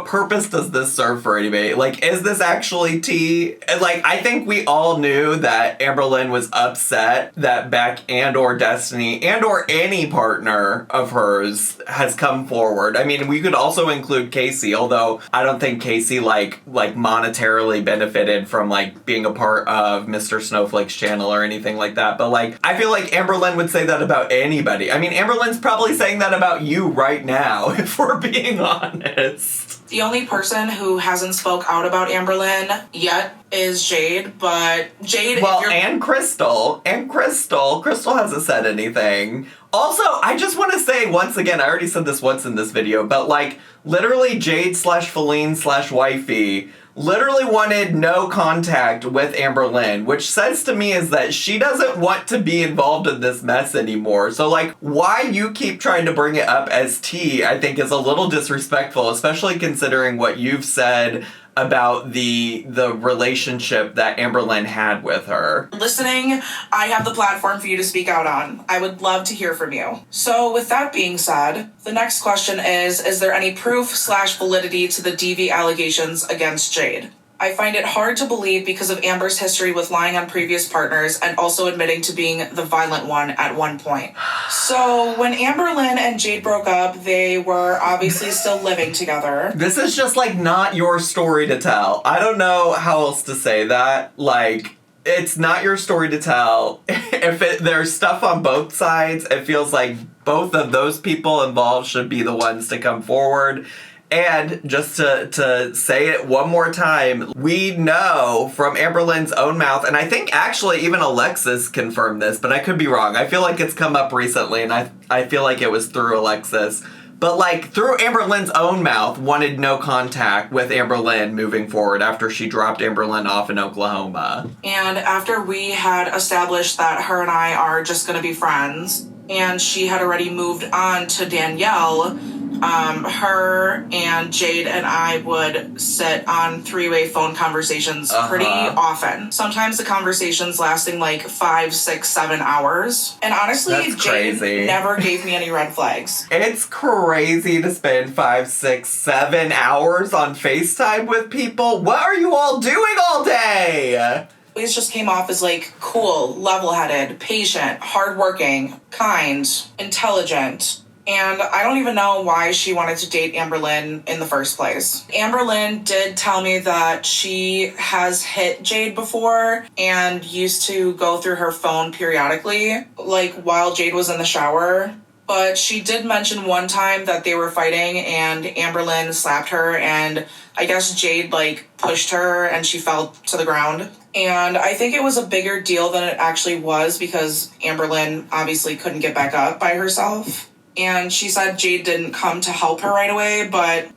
purpose does this serve for anybody? Like, is this actually tea? Like, I think we all knew that AMBERLYNN was upset that Beck and or Destiny and or any partner of hers has come forward. I mean, we could also include Casey, although I don't think Casey like monetarily benefited from like being a part of Mr. Snowflake's channel or anything like that. But like, I feel like AMBERLYNN would say that about anybody. I mean, AMBERLYNN's probably saying that about you right now, if we're being honest. The only person who hasn't spoke out about AMBERLYNN yet is Jade, but Jade... Well, and Crystal. Crystal hasn't said anything. Also, I just want to say, once again, I already said this once in this video, but like, literally Jade/Feline/Wifey literally wanted no contact with AMBERLYNN, which says to me is that she doesn't want to be involved in this mess anymore. So like, why you keep trying to bring it up as tea, I think is a little disrespectful, especially considering what you've said about the relationship that AMBERLYNN had with her. Listening, I have the platform for you to speak out on. I would love to hear from you. So with that being said, the next question is there any proof/validity to the DV allegations against Jade? I find it hard to believe because of Amber's history with lying on previous partners and also admitting to being the violent one at one point. So when AMBERLYNN and Jade broke up, they were obviously still living together. This is just, like, not your story to tell. I don't know how else to say that. Like, it's not your story to tell. If there's stuff on both sides, it feels like both of those people involved should be the ones to come forward. And just to say it one more time, we know from AMBERLYNN's own mouth, and I think actually even Alexis confirmed this, but I could be wrong. I feel like it's come up recently, and I feel like it was through Alexis. But, like, through AMBERLYNN's own mouth, wanted no contact with AMBERLYNN moving forward after she dropped AMBERLYNN off in Oklahoma. And after we had established that her and I are just going to be friends, and she had already moved on to Danielle, her and Jade and I would sit on three-way phone conversations pretty often. Sometimes the conversations lasting like 5, 6, 7 hours. And honestly, That's Jade crazy. never gave me any red flags. It's crazy to spend 5, 6, 7 hours on FaceTime with people. What are you all doing all day? Always just came off as like cool, level-headed, patient, hardworking, kind, intelligent. And I don't even know why she wanted to date AMBERLYNN in the first place. AMBERLYNN did tell me that she has hit Jade before and used to go through her phone periodically, like while Jade was in the shower. But she did mention one time that they were fighting and AMBERLYNN slapped her, and I guess Jade like pushed her and she fell to the ground. And I think it was a bigger deal than it actually was because AMBERLYNN obviously couldn't get back up by herself. And she said Jade didn't come to help her right away, but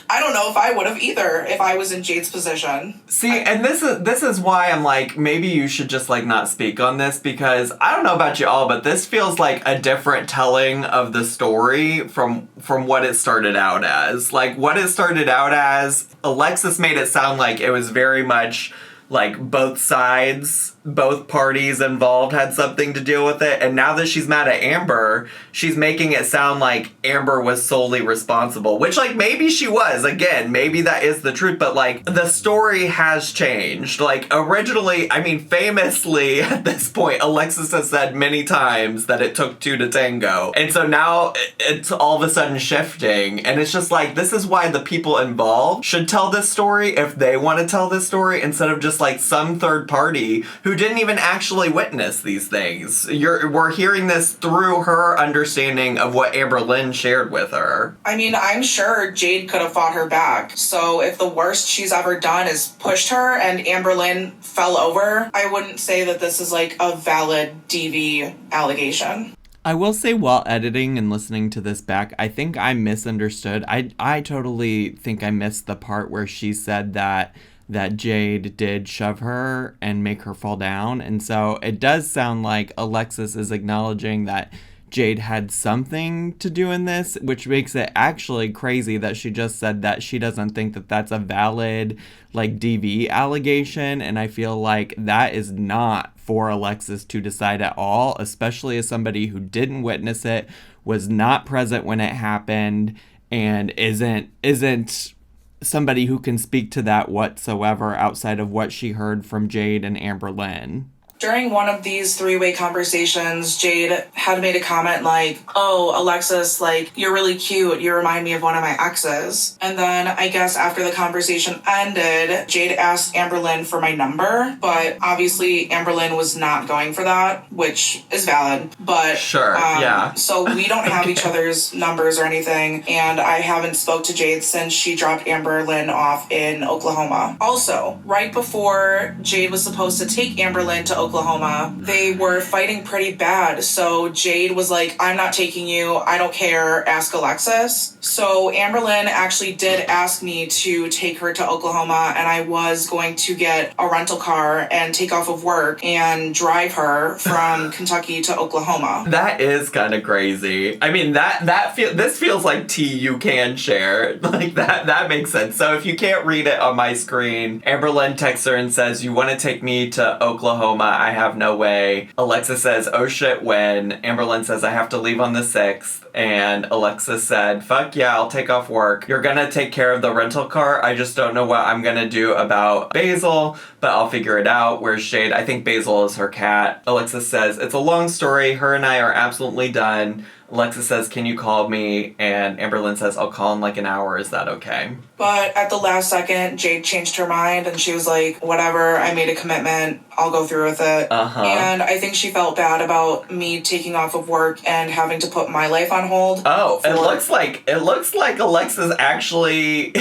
I don't know if I would have either if I was in Jade's position. See, and this is why I'm like, maybe you should just like not speak on this, because I don't know about you all, but this feels like a different telling of the story from what it started out as. Like, what it started out as, Alexis made it sound like it was very much like both sides, both parties involved had something to deal with it. And now that she's mad at Amber, she's making it sound like Amber was solely responsible, which like maybe she was. Again, maybe that is the truth, but like the story has changed. Like originally, I mean, famously at this point, Alexis has said many times that it took two to tango. And so now it's all of a sudden shifting. And it's just like, this is why the people involved should tell this story if they want to tell this story, instead of just like some third party who didn't even actually witness these things. We're hearing this through her understanding of what AMBERLYNN shared with her. I mean, I'm sure Jade could have fought her back. So if the worst she's ever done is pushed her and AMBERLYNN fell over, I wouldn't say that this is like a valid DV allegation. I will say, while editing and listening to this back, I think I misunderstood. I totally think I missed the part where she said that Jade did shove her and make her fall down. And so it does sound like Alexis is acknowledging that Jade had something to do in this, which makes it actually crazy that she just said that she doesn't think that that's a valid, like, DV allegation. And I feel like that is not for Alexis to decide at all, especially as somebody who didn't witness it, was not present when it happened, and isn't somebody who can speak to that whatsoever outside of what she heard from Jade and AMBERLYNN. During one of these three-way conversations, Jade had made a comment like, "Oh, Alexis, like, you're really cute. You remind me of one of my exes." And then I guess after the conversation ended, Jade asked AMBERLYNN for my number, but obviously AMBERLYNN was not going for that, which is valid. But sure, yeah. So we don't have each other's numbers or anything, and I haven't spoke to Jade since she dropped AMBERLYNN off in Oklahoma. Also, right before Jade was supposed to take AMBERLYNN to Oklahoma, they were fighting pretty bad. So Jade was like, "I'm not taking you. I don't care. Ask Alexis." So AMBERLYNN actually did ask me to take her to Oklahoma, and I was going to get a rental car and take off of work and drive her from Kentucky to Oklahoma. That is kind of crazy. I mean, this feels like tea you can share. Like that makes sense. So if you can't read it on my screen, AMBERLYNN texts her and says, "You want to take me to Oklahoma I have no way. Alexis says, oh shit, when? AMBERLYNN says, I have to leave on the 6th. And Alexis said, fuck yeah, I'll take off work. You're gonna take care of the rental car. I just don't know what I'm gonna do about Basil, but I'll figure it out. Where's Shade? I think Basil is her cat. Alexis says, it's a long story. Her and I are absolutely done. Alexis says, can you call me? And AMBERLYNN says, I'll call in like an hour. Is that okay? But at the last second, Jade changed her mind and she was like, whatever, I made a commitment. I'll go through with it. And I think she felt bad about me taking off of work and having to put my life on hold. Oh, it looks like Alexis actually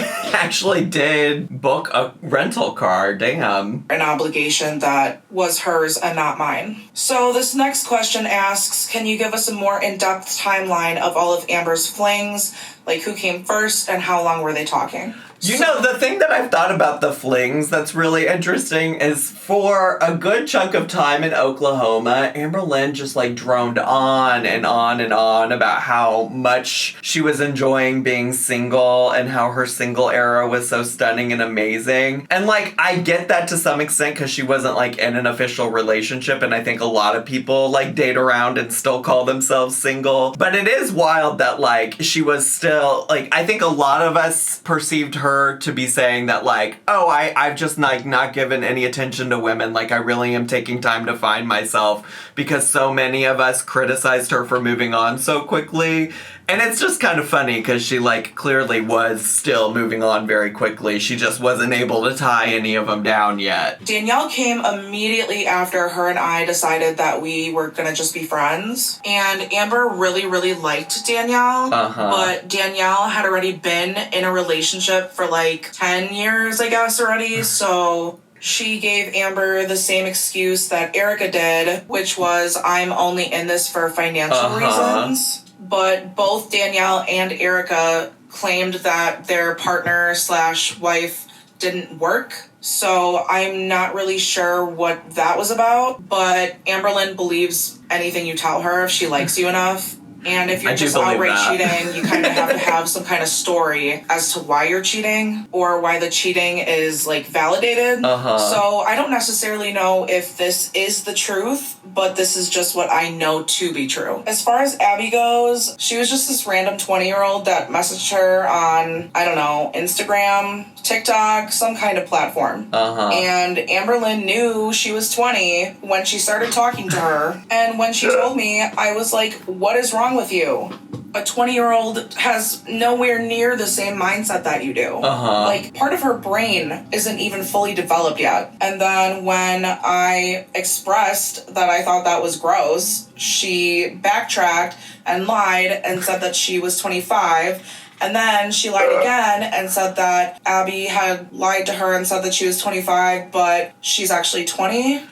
did book a rental car. Damn. An obligation that was hers and not mine. So this next question asks, can you give us a more in-depth timeline of all of Amber's flings? Like, who came first and how long were they talking? You know, the thing that I've thought about the flings that's really interesting is for a good chunk of time in Oklahoma, AMBERLYNN just like droned on and on and on about how much she was enjoying being single and how her single era was so stunning and amazing. And like, I get that to some extent because she wasn't like in an official relationship, and I think a lot of people like date around and still call themselves single. But it is wild that like she was still like, I think a lot of us perceived her to be saying that like, oh, I've just like not given any attention to women, like I really am taking time to find myself, because so many of us criticized her for moving on so quickly. And it's just kind of funny because she like clearly was still moving on very quickly. She just wasn't able to tie any of them down yet. Danielle came immediately after her and I decided that we were gonna just be friends. And Amber really, really liked Danielle. But Danielle had already been in a relationship for like 10 years, I guess, already. So she gave Amber the same excuse that Erica did, which was, I'm only in this for financial reasons. But both Danielle and Erica claimed that their partner / wife didn't work. So I'm not really sure what that was about. But AMBERLYNN believes anything you tell her if she likes you enough. And if you're just outright cheating, you kind of have to have some kind of story as to why you're cheating or why the cheating is like validated. So I don't necessarily know if this is the truth, but this is just what I know to be true. As far as Abby goes, she was just this random 20-year-old that messaged her on, I don't know, Instagram, TikTok, some kind of platform. And AMBERLYNN knew she was 20 when she started talking to her. And when she told me, I was like, what is wrong with you? A 20-year-old has nowhere near the same mindset that you do. Like, part of her brain isn't even fully developed yet. And then when I expressed that I thought that was gross, she backtracked and lied and said that she was 25. And then she lied again and said that Abby had lied to her and said that she was 25, but she's actually 20.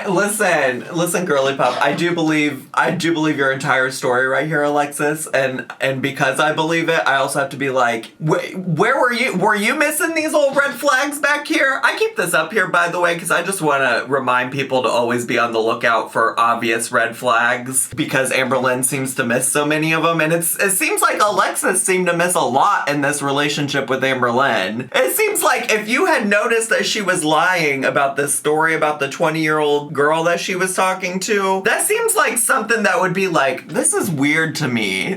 Listen, girly pop. I do believe your entire story right here, Alexis, and because I believe it, I also have to be like, where were you? Were you missing these old red flags back here? I keep this up here, by the way, because I just want to remind people to always be on the lookout for obvious red flags, because AMBERLYNN seems to miss so many of them, and it seems like Alexis seemed to miss a lot in this relationship with AMBERLYNN. It seems like if you had noticed that she was lying about this story about the 20-year-old girl that she was talking to, that seems like something that would be like, this is weird to me.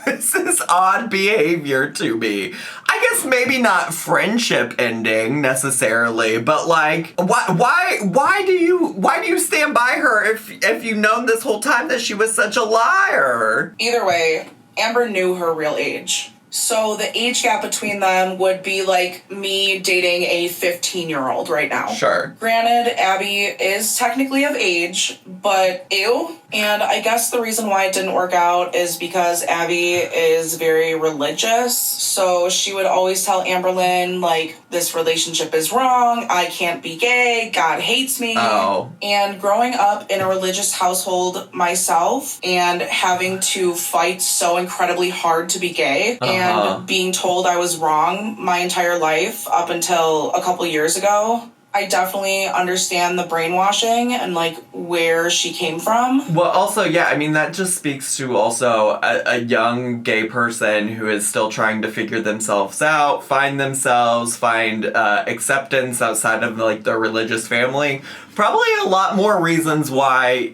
This is odd behavior to me. I guess maybe not friendship ending necessarily, but like, why do you stand by her if you've known this whole time that she was such a liar? Either way, Amber knew her real age. So the age gap between them would be like me dating a 15-year-old right now. Sure. Granted, Abby is technically of age, but ew. And I guess the reason why it didn't work out is because Abby is very religious. So she would always tell AMBERLYNN, like, this relationship is wrong. I can't be gay. God hates me. Oh. And growing up in a religious household myself and having to fight so incredibly hard to be gay and being told I was wrong my entire life up until a couple years ago, I definitely understand the brainwashing and, like, where she came from. Well, also, yeah, I mean, that just speaks to also a young gay person who is still trying to figure themselves out, find themselves, find acceptance outside of, like, their religious family. Probably a lot more reasons why,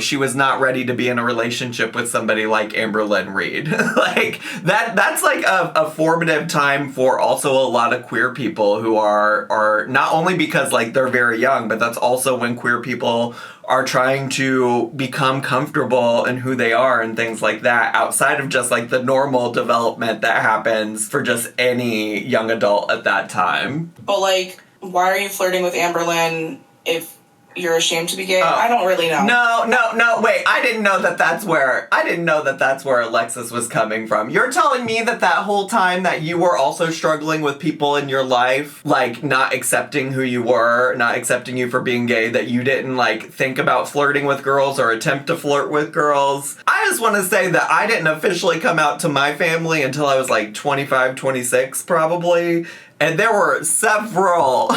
she was not ready to be in a relationship with somebody like AMBERLYNN Reid. Like, that's like a formative time for also a lot of queer people who are not only because, like, they're very young, but that's also when queer people are trying to become comfortable in who they are and things like that, outside of just, like, the normal development that happens for just any young adult at that time. But, like, why are you flirting with AMBERLYNN if you're ashamed to be gay? I don't really know. No, wait, I didn't know that that's where Alexis was coming from. You're telling me that whole time that you were also struggling with people in your life, like, not accepting who you were, not accepting you for being gay, that you didn't, like, think about flirting with girls or attempt to flirt with girls? I just want to say that I didn't officially come out to my family until I was, like, 25, 26, probably. And there were several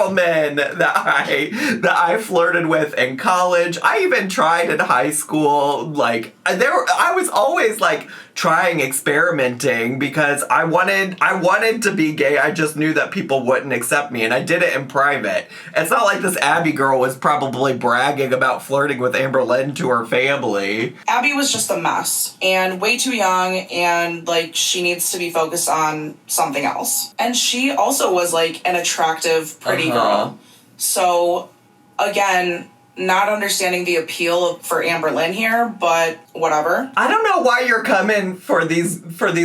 men that I flirted with in college. I even tried in high school. Like, I was always, like, trying, experimenting, because I wanted to be gay. I just knew that people wouldn't accept me, and I did it in private. It's not like this Abby girl was probably bragging about flirting with AMBERLYNN to her family. Abby was just a mess, and way too young, and, like, she needs to be focused on something else. And she also was, like, an attractive, pretty girl. So, again, not understanding the appeal for AMBERLYNN here, but whatever. I don't know why you're coming for these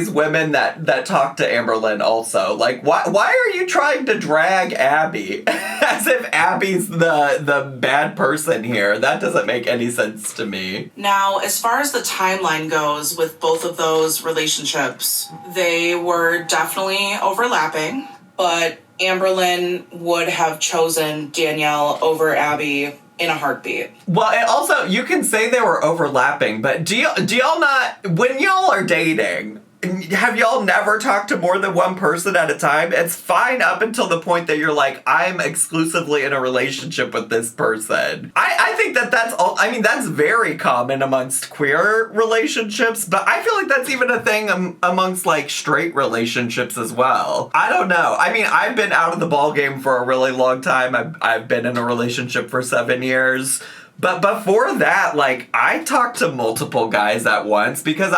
women that talk to AMBERLYNN also. Like, why are you trying to drag Abby? As if Abby's the bad person here. That doesn't make any sense to me. Now, as far as the timeline goes with both of those relationships, they were definitely overlapping, but AMBERLYNN would have chosen Danielle over Abby in a heartbeat. Well, it also, you can say they were overlapping, but do y'all not, when y'all are dating, have y'all never talked to more than one person at a time? It's fine up until the point that you're like, I'm exclusively in a relationship with this person. I think that's very common amongst queer relationships, but I feel like that's even a thing amongst, like, straight relationships as well. I don't know. I mean, I've been out of the ballgame for a really long time. I've been in a relationship for 7 years. But before that, like, I talked to multiple guys at once because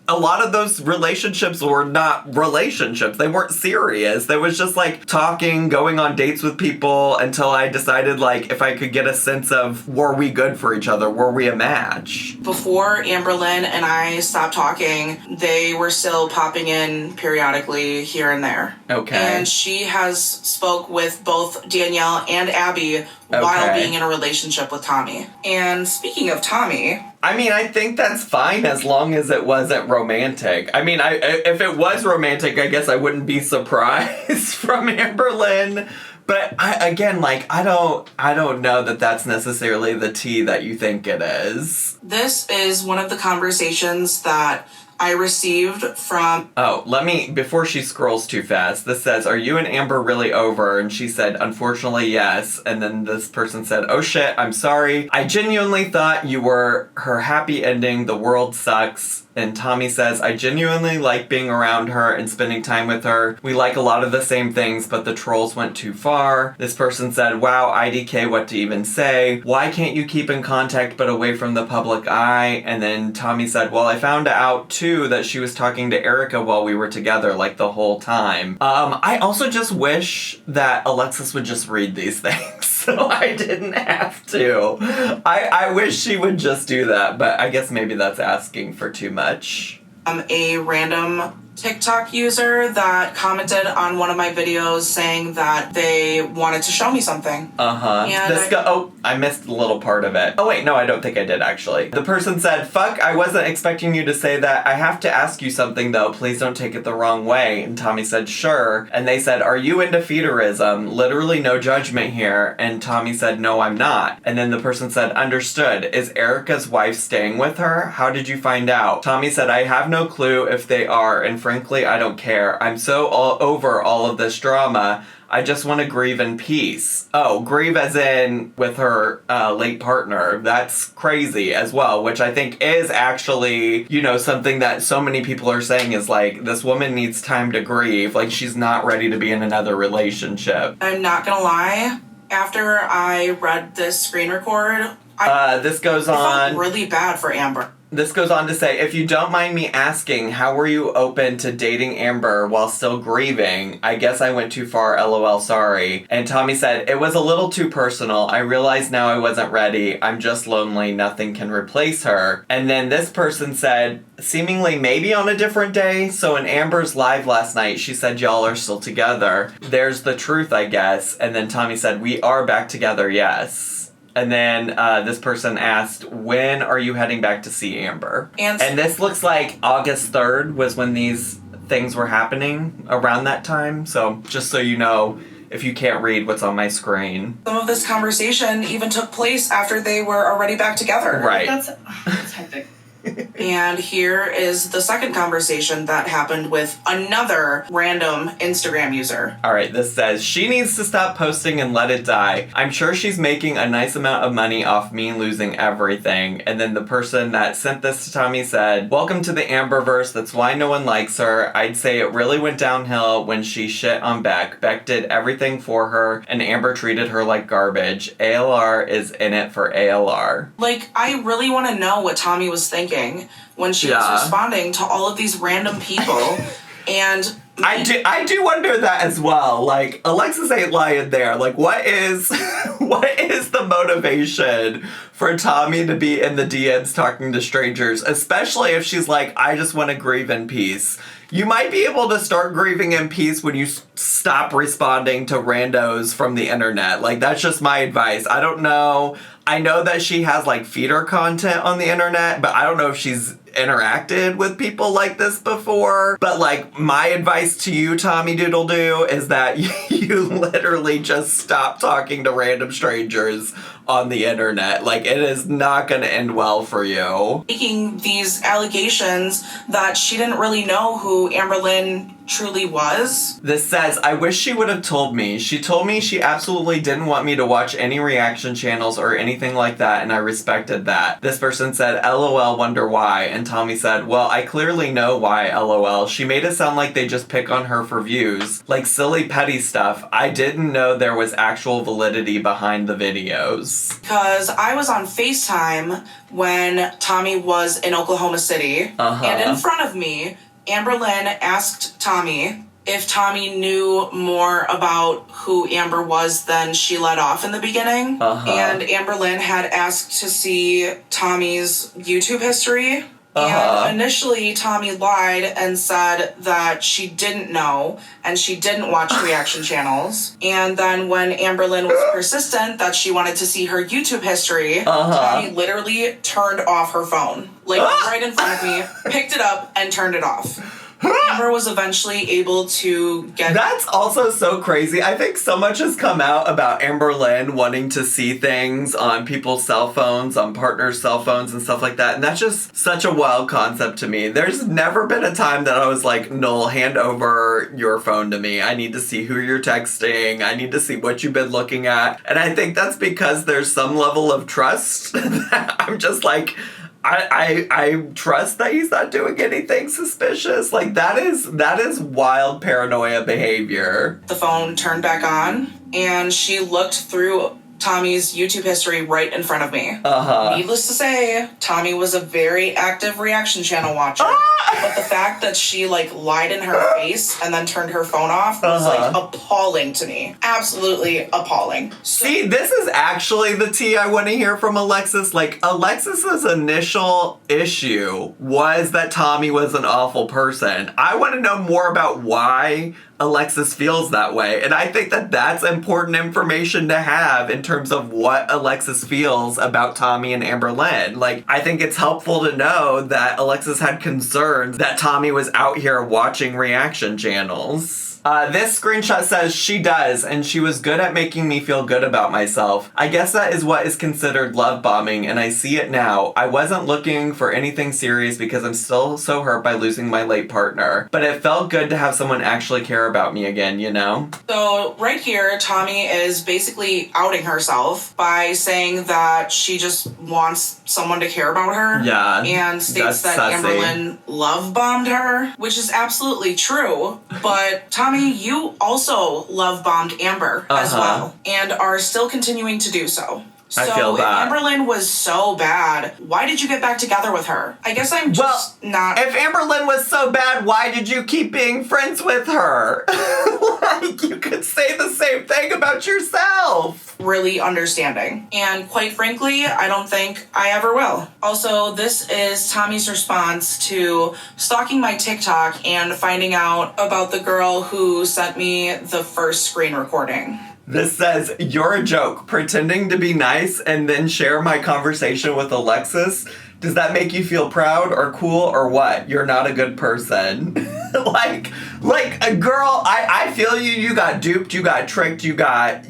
a lot of those relationships were not relationships. They weren't serious. They was just, like, talking, going on dates with people until I decided, like, if I could get a sense of, were we good for each other? Were we a match? Before AMBERLYNN and I stopped talking, they were still popping in periodically here and there. Okay. And she has spoke with both Danielle and Abby while being in a relationship with Tommy. And speaking of Tommy, I mean, I think that's fine as long as it wasn't romantic. I mean, if it was romantic, I guess I wouldn't be surprised from AMBERLYNN. But I don't know that that's necessarily the tea that you think it is. This is one of the conversations that I received from... Oh, before she scrolls too fast, this says, are you and Amber really over? And she said, unfortunately, yes. And then this person said, oh shit, I'm sorry. I genuinely thought you were her happy ending. The world sucks. And Tommy says, I genuinely like being around her and spending time with her. We like a lot of the same things, but the trolls went too far. This person said, wow, IDK, what to even say? Why can't you keep in contact but away from the public eye? And then Tommy said, well, I found out too that she was talking to Erica while we were together, like, the whole time. I also just wish that Alexis would just read these things so I didn't have to. I wish she would just do that, but I guess maybe that's asking for too much. A random TikTok user that commented on one of my videos saying that they wanted to show me something. And I missed a little part of it. Oh wait, no, I don't think I did actually. The person said, fuck, I wasn't expecting you to say that. I have to ask you something though. Please don't take it the wrong way. And Tommy said, sure. And they said, are you into feederism? Literally no judgment here. And Tommy said, no, I'm not. And then the person said, understood. Is Erica's wife staying with her? How did you find out? Tommy said, I have no clue if they are, and frankly, I don't care. I'm so over all of this drama. I just want to grieve in peace. Oh, grieve as in with her late partner. That's crazy as well, which I think is actually, something that so many people are saying is like, this woman needs time to grieve. Like, she's not ready to be in another relationship. I'm not gonna lie. After I read this screen record, this goes I on. felt really bad for Amber. This goes on to say, if you don't mind me asking, how were you open to dating Amber while still grieving? I guess I went too far, lol, sorry. And Tommy said, it was a little too personal. I realize now I wasn't ready. I'm just lonely. Nothing can replace her. And then this person said, seemingly maybe on a different day. So in Amber's live last night, she said y'all are still together. There's the truth, I guess. And then Tommy said, we are back together, yes. And then this person asked, when are you heading back to see Amber? And this looks like August 3rd was when these things were happening, around that time. So just so you know, if you can't read what's on my screen. Some of this conversation even took place after they were already back together. Right. That's hectic. And here is the second conversation that happened with another random Instagram user. All right, this says, she needs to stop posting and let it die. I'm sure she's making a nice amount of money off me losing everything. And then the person that sent this to Tommy said, welcome to the Amberverse. That's why no one likes her. I'd say it really went downhill when she shit on Beck. Beck did everything for her, and Amber treated her like garbage. ALR is in it for ALR. Like, I really want to know what Tommy was thinking when she was responding to all of these random people. And I do wonder that as well. Like, Alexis ain't lying there. Like, what is the motivation for Tommy to be in the DMs talking to strangers, especially if she's like, I just want to grieve in peace. You might be able to start grieving in peace when you stop responding to randos from the internet. Like, that's just my advice. I don't know. I know that she has, like, feeder content on the internet, but I don't know if she's interacted with people like this before. But, like, my advice to you, Tommy Doodle Doo, is that you literally just stop talking to random strangers on the internet. Like, it is not going to end well for you. Making these allegations that she didn't really know who AMBERLYNN truly was. This says, I wish she would have told me. She told me she absolutely didn't want me to watch any reaction channels or anything like that, and I respected that. This person said, LOL, wonder why. And Tommy said, well, I clearly know why, LOL. She made it sound like they just pick on her for views. Like silly petty stuff. I didn't know there was actual validity behind the videos. Because I was on FaceTime when Tommy was in Oklahoma City, and in front of me, AMBERLYNN asked Tommy if Tommy knew more about who Amber was than she let off in the beginning. And AMBERLYNN had asked to see Tommy's YouTube history. And initially, Tommy lied and said that she didn't know and she didn't watch reaction channels. And then when AMBERLYNN was persistent that she wanted to see her YouTube history, Tommy literally turned off her phone. Like, right in front of me, picked it up and turned it off. Amber was eventually able to get... That's also so crazy. I think so much has come out about AMBERLYNN wanting to see things on people's cell phones, on partners' cell phones and stuff like that. And that's just such a wild concept to me. There's never been a time that I was like, Noel, hand over your phone to me. I need to see who you're texting. I need to see what you've been looking at. And I think that's because there's some level of trust that I'm just like... I trust that he's not doing anything suspicious. Like, that is wild paranoia behavior. The phone turned back on, and she looked through Tommy's YouTube history right in front of me. Needless to say, Tommy was a very active reaction channel watcher. But the fact that she, like, lied in her face and then turned her phone off was, like, appalling to me. Absolutely appalling. See, this is actually the tea I want to hear from Alexis. Like, Alexis's initial issue was that Tommy was an awful person. I want to know more about why Alexis feels that way. And I think that that's important information to have in terms of what Alexis feels about Tommy and AMBERLYNN. Like, I think it's helpful to know that Alexis had concerns that Tommy was out here watching reaction channels. This screenshot says she does, and she was good at making me feel good about myself. I guess that is what is considered love bombing, and I see it now. I wasn't looking for anything serious because I'm still so hurt by losing my late partner. But it felt good to have someone actually care about me again, you know? So right here, Tommy is basically outing herself by saying that she just wants someone to care about her. Yeah. And states that sussy. AMBERLYNN love bombed her, which is absolutely true. But Tommy Tommy, you also love bombed Amber as well, and are still continuing to do so. So I feel that. If AMBERLYNN was so bad, why did you get back together with her? I guess I'm just not... If AMBERLYNN was so bad, why did you keep being friends with her? Like, you could say the same thing about yourself. Really understanding. And quite frankly, I don't think I ever will. Also, this is Tommy's response to stalking my TikTok and finding out about the girl who sent me the first screen recording. This says, you're a joke, pretending to be nice and then share my conversation with Alexis. Does that make you feel proud or cool or what? You're not a good person. like a girl, I feel you. You got duped, you got tricked, you got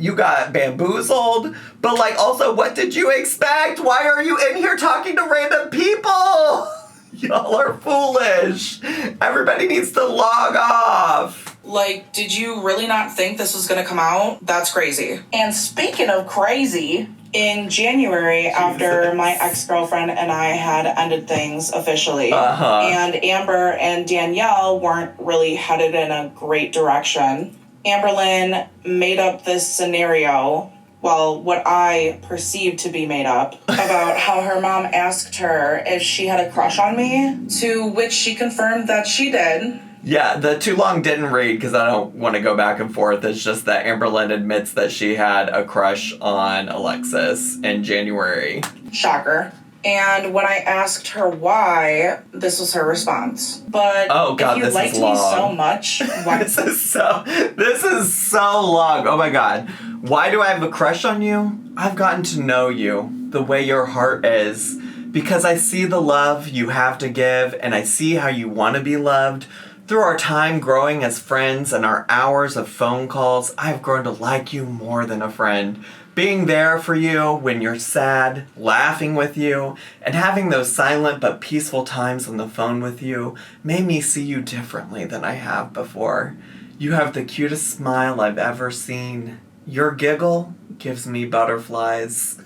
bamboozled. But like, also, what did you expect? Why are you in here talking to random people? Y'all are foolish. Everybody needs to log off. Like, did you really not think this was gonna come out? That's crazy. And speaking of crazy, in January, after my ex-girlfriend and I had ended things officially, and Amber and Danielle weren't really headed in a great direction, AMBERLYNN made up this scenario, well, what I perceived to be made up, about how her mom asked her if she had a crush on me, to which she confirmed that she did. Yeah, the too long didn't read because I don't want to go back and forth. It's just that AMBERLYNN admits that she had a crush on Alexis in January. Shocker. And when I asked her why, this was her response. But oh God, if you liked me so much, why? This is so long. Oh my God. Why do I have a crush on you? I've gotten to know you the way your heart is because I see the love you have to give and I see how you want to be loved. Through our time growing as friends and our hours of phone calls, I've grown to like you more than a friend. Being there for you when you're sad, laughing with you, and having those silent but peaceful times on the phone with you made me see you differently than I have before. You have the cutest smile I've ever seen. Your giggle gives me butterflies.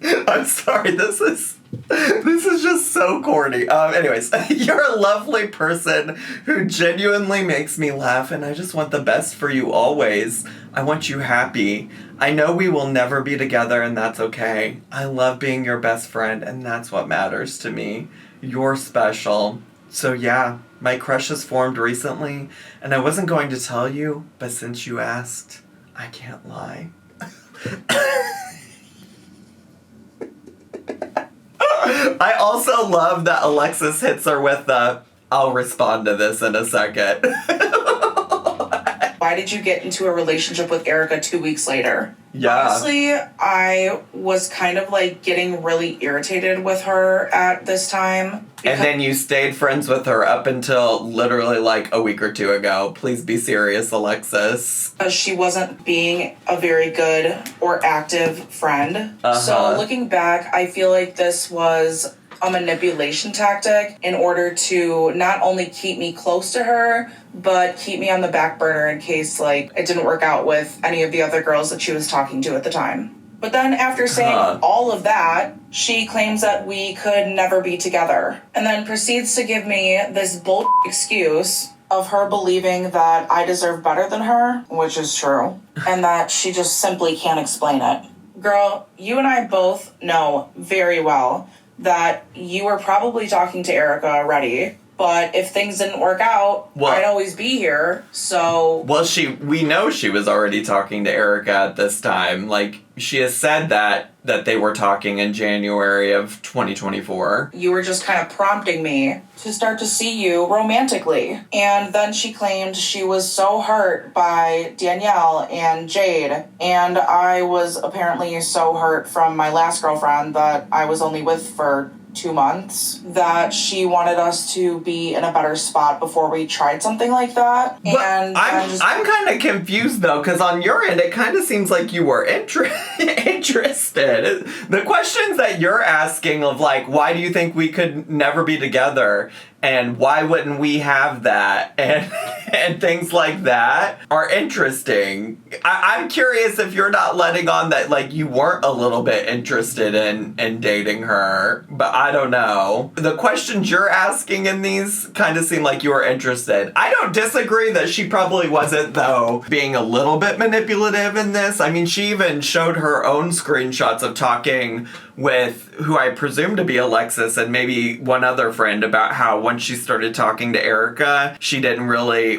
I'm sorry, this is just so corny. Anyways, you're a lovely person who genuinely makes me laugh, and I just want the best for you always. I want you happy. I know we will never be together, and that's okay. I love being your best friend, and that's what matters to me. You're special. So yeah, my crush has formed recently, and I wasn't going to tell you, but since you asked, I can't lie. I also love that Alexis hits her with the, I'll respond to this in a second. Why did you get into a relationship with Erica 2 weeks later? Yeah. Honestly, I was kind of like getting really irritated with her at this time. And then you stayed friends with her up until literally like a week or two ago. Please be serious, Alexis. She wasn't being a very good or active friend. So looking back, I feel like this was a manipulation tactic in order to not only keep me close to her, but keep me on the back burner in case like it didn't work out with any of the other girls that she was talking to at the time. But then after saying all of that, she claims that we could never be together, and then proceeds to give me this bull excuse of her believing that I deserve better than her, which is true, and that she just simply can't explain it. Girl, you and I both know very well that you were probably talking to Erica already, but if things didn't work out, I'd always be here, so... Well, we know she was already talking to Erica at this time. Like, she has said that they were talking in January of 2024. You were just kind of prompting me to start to see you romantically. And then she claimed she was so hurt by Danielle and Jade. And I was apparently so hurt from my last girlfriend that I was only with for 2 months, that she wanted us to be in a better spot before we tried something like that. But and I'm kind of confused though, because on your end it kind of seems like you were interested. The questions that you're asking of like, why do you think we could never be together? And why wouldn't we have that? And things like that are interesting. I'm curious if you're not letting on that like you weren't a little bit interested in dating her. But I don't know. The questions you're asking in these kind of seem like you were interested. I don't disagree that she probably wasn't, though, being a little bit manipulative in this. I mean, she even showed her own screenshots of talking with who I presume to be Alexis and maybe one other friend about how once she started talking to Erica, she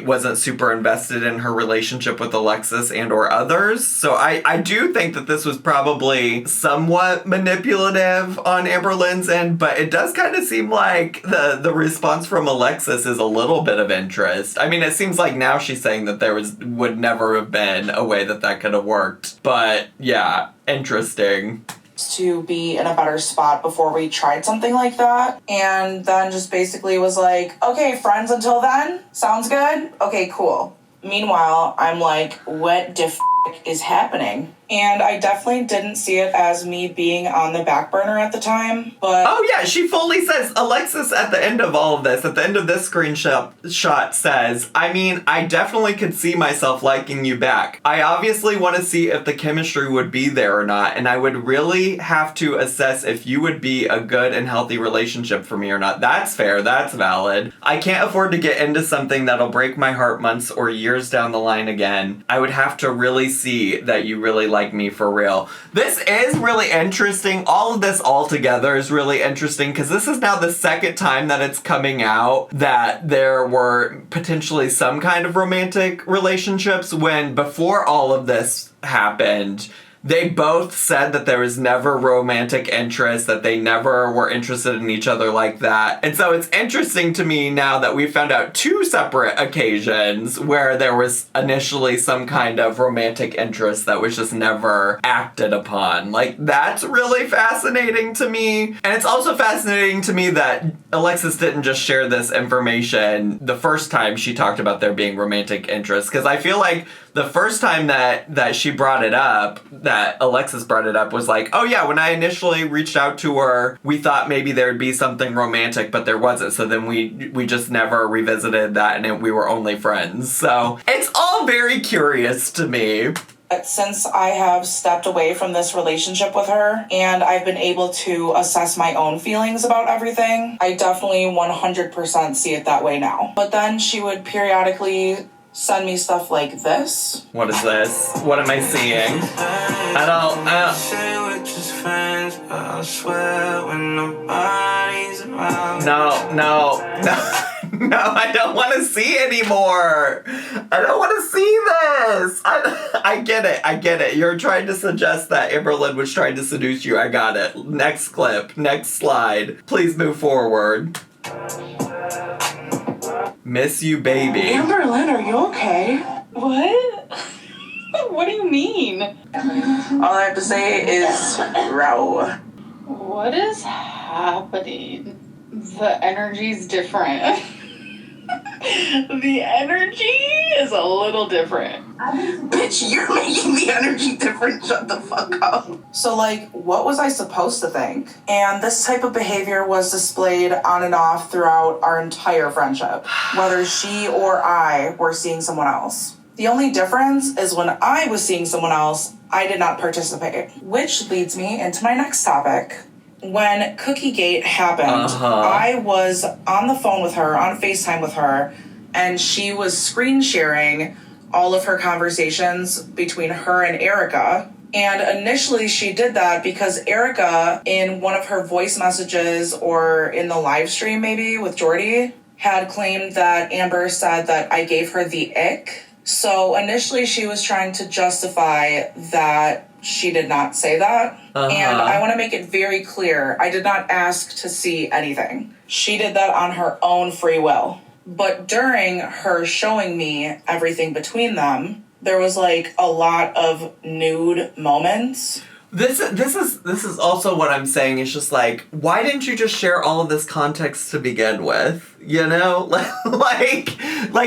wasn't super invested in her relationship with Alexis and or others. So I do think that this was probably somewhat manipulative on AMBERLYNN's end, but it does kind of seem like the response from Alexis is a little bit of interest. I mean, it seems like now she's saying that there would never have been a way that could have worked. But yeah, interesting. To be in a better spot before we tried something like that. And then just basically was like, okay, friends until then? Sounds good? Okay, cool. Meanwhile, I'm like, what the is happening? And I definitely didn't see it as me being on the back burner at the time, but... Oh yeah, she fully says, Alexis at the end of all of this, at the end of this screenshot says, I mean, I definitely could see myself liking you back. I obviously want to see if the chemistry would be there or not, and I would really have to assess if you would be a good and healthy relationship for me or not. That's fair, that's valid. I can't afford to get into something that'll break my heart months or years down the line again. I would have to really see that you really like me for real. This is really interesting. All of this all together is really interesting because this is now the second time that it's coming out that there were potentially some kind of romantic relationships when before all of this happened, they both said that there was never romantic interest, that they never were interested in each other like that. And so it's interesting to me now that we found out two separate occasions where there was initially some kind of romantic interest that was just never acted upon. Like, that's really fascinating to me. And it's also fascinating to me that Alexis didn't just share this information the first time she talked about there being romantic interest, because I feel like the first time that she brought it up, that Alexis brought it up, was like, oh yeah, when I initially reached out to her, we thought maybe there'd be something romantic, but there wasn't. So then we just never revisited that, and we were only friends. So it's all very curious to me. Since I have stepped away from this relationship with her and I've been able to assess my own feelings about everything, I definitely 100% see it that way now. But then she would periodically send me stuff like this. What is this? What am I seeing? I don't No, I don't want to see anymore. I don't want to see this. I get it. You're trying to suggest that AMBERLYNN was trying to seduce you. I got it. Next clip. Next slide. Please move forward. Miss you, baby. AMBERLYNN, are you okay? What? What do you mean? All I have to say is row. What is happening? The energy's different. The energy is a little different. Bitch, you're making the energy different. Shut the fuck up. So, like, what was I supposed to think? And this type of behavior was displayed on and off throughout our entire friendship, whether she or I were seeing someone else. The only difference is when I was seeing someone else, I did not participate. Which leads me into my next topic. When Cookiegate happened, I was on the phone with her, on FaceTime with her, and she was screen sharing all of her conversations between her and Erica. And initially she did that because Erica, in one of her voice messages or in the live stream maybe with Jordy, had claimed that Amber said that I gave her the ick. So initially she was trying to justify that she did not say that. And I want to make it very clear, I did not ask to see anything. She did that on her own free will. But during her showing me everything between them, there was like a lot of nude moments. This is also what I'm saying. It's just like, why didn't you just share all of this context to begin with? You know, like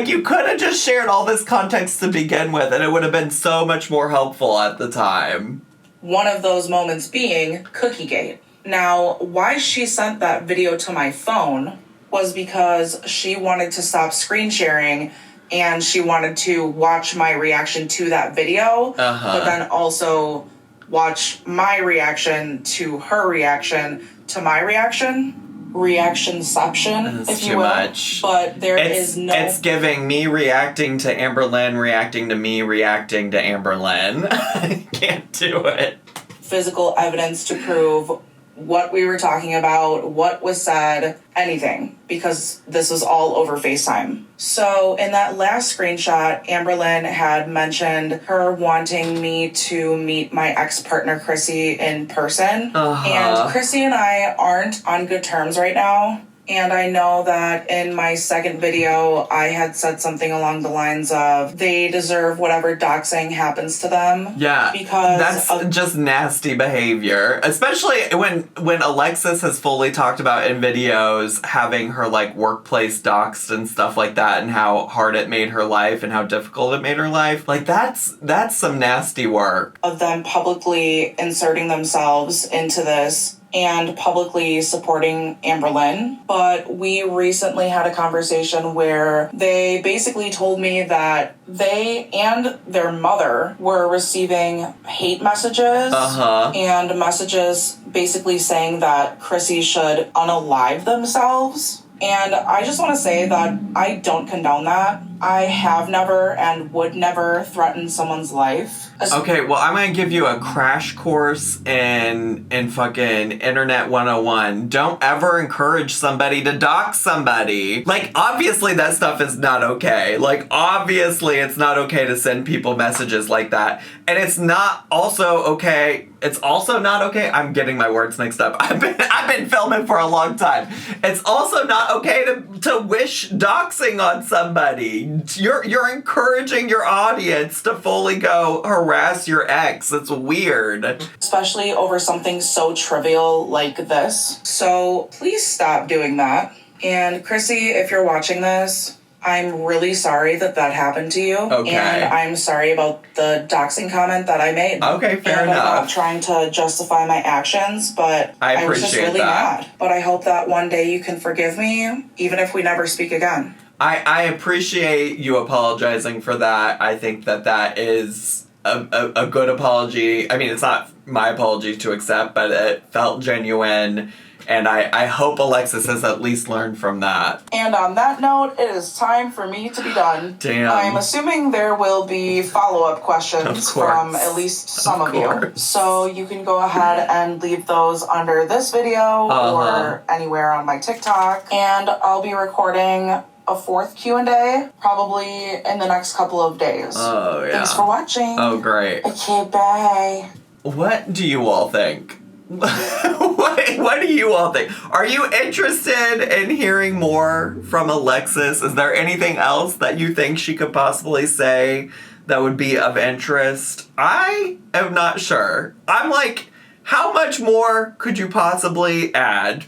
you could have just shared all this context to begin with, and it would have been so much more helpful at the time. One of those moments being Cookiegate. Now, why she sent that video to my phone was because she wanted to stop screen sharing and she wanted to watch my reaction to that video, but then also watch my reaction to her reaction to my reactionception, if you will. Much. But It's giving me reacting to AMBERLYNN, reacting to me, reacting to AMBERLYNN. I can't do it. Physical evidence to prove what we were talking about, what was said, anything, because this was all over FaceTime. So in that last screenshot, AMBERLYNN had mentioned her wanting me to meet my ex-partner Chrissy in person. And Chrissy and I aren't on good terms right now. And I know that in my second video, I had said something along the lines of they deserve whatever doxing happens to them. Yeah, because that's just nasty behavior. Especially when Alexis has fully talked about in videos having her like workplace doxed and stuff like that, and how hard it made her life and how difficult it made her life. Like that's some nasty work. Of them publicly inserting themselves into this and publicly supporting AMBERLYNN. But we recently had a conversation where they basically told me that they and their mother were receiving hate messages and messages basically saying that Chrissy should unalive themselves. And I just want to say that I don't condone that. I have never and would never threaten someone's life. Okay, well, I'm going to give you a crash course in fucking Internet 101. Don't ever encourage somebody to dox somebody. Like, obviously that stuff is not okay. Like, obviously it's not okay to send people messages like that. And it's not also okay. It's also not okay. I'm getting my words mixed up. I've been filming for a long time. It's also not okay to wish doxing on somebody. You're encouraging your audience to fully go harass your ex. It's weird. Especially over something so trivial like this. So please stop doing that. And Chrissy, if you're watching this, I'm really sorry that happened to you. Okay. And I'm sorry about the doxing comment that I made. Okay, fair enough. I'm not trying to justify my actions, but I was just really mad. But I hope that one day you can forgive me, even if we never speak again. I appreciate you apologizing for that. I think that is a good apology. I mean, it's not my apology to accept, but it felt genuine. And I hope Alexis has at least learned from that. And on that note, it is time for me to be done. Damn. I'm assuming there will be follow-up questions from at least some of you. So you can go ahead and leave those under this video or anywhere on my TikTok. And I'll be recording a fourth Q&A probably in the next couple of days. Oh, yeah. Thanks for watching. Oh, great. Okay, bye. What do you all think? What do you all think? Are you interested in hearing more from Alexis? Is there anything else that you think she could possibly say that would be of interest? I am not sure. I'm like, how much more could you possibly add?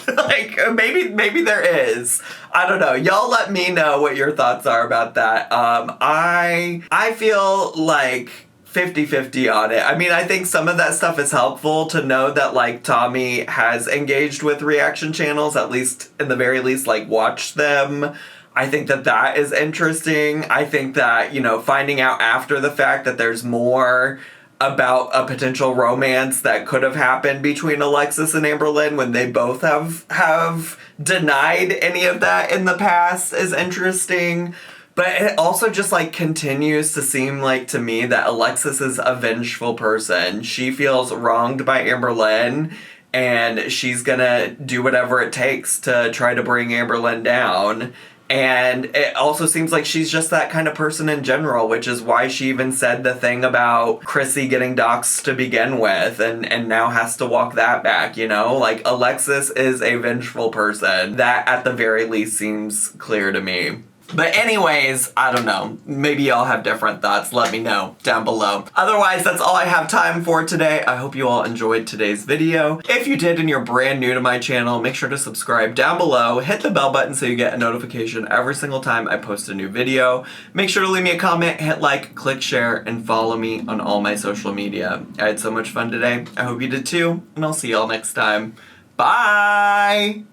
Like, maybe there is. I don't know. Y'all let me know what your thoughts are about that. I feel like 50-50 on it. I mean, I think some of that stuff is helpful to know that, like, Tommy has engaged with reaction channels, at least, in the very least, like, watch them. I think that is interesting. I think that, finding out after the fact that there's more about a potential romance that could have happened between Alexis and AMBERLYNN when they both have denied any of that in the past is interesting. But it also just, like, continues to seem like, to me, that Alexis is a vengeful person. She feels wronged by AMBERLYNN, and she's gonna do whatever it takes to try to bring AMBERLYNN down. And it also seems like she's just that kind of person in general, which is why she even said the thing about Chrissy getting doxxed to begin with, and now has to walk that back, Like, Alexis is a vengeful person. That, at the very least, seems clear to me. But anyways, I don't know. Maybe y'all have different thoughts. Let me know down below. Otherwise, that's all I have time for today. I hope you all enjoyed today's video. If you did and you're brand new to my channel, make sure to subscribe down below. Hit the bell button so you get a notification every single time I post a new video. Make sure to leave me a comment, hit like, click share, and follow me on all my social media. I had so much fun today. I hope you did too, and I'll see y'all next time. Bye!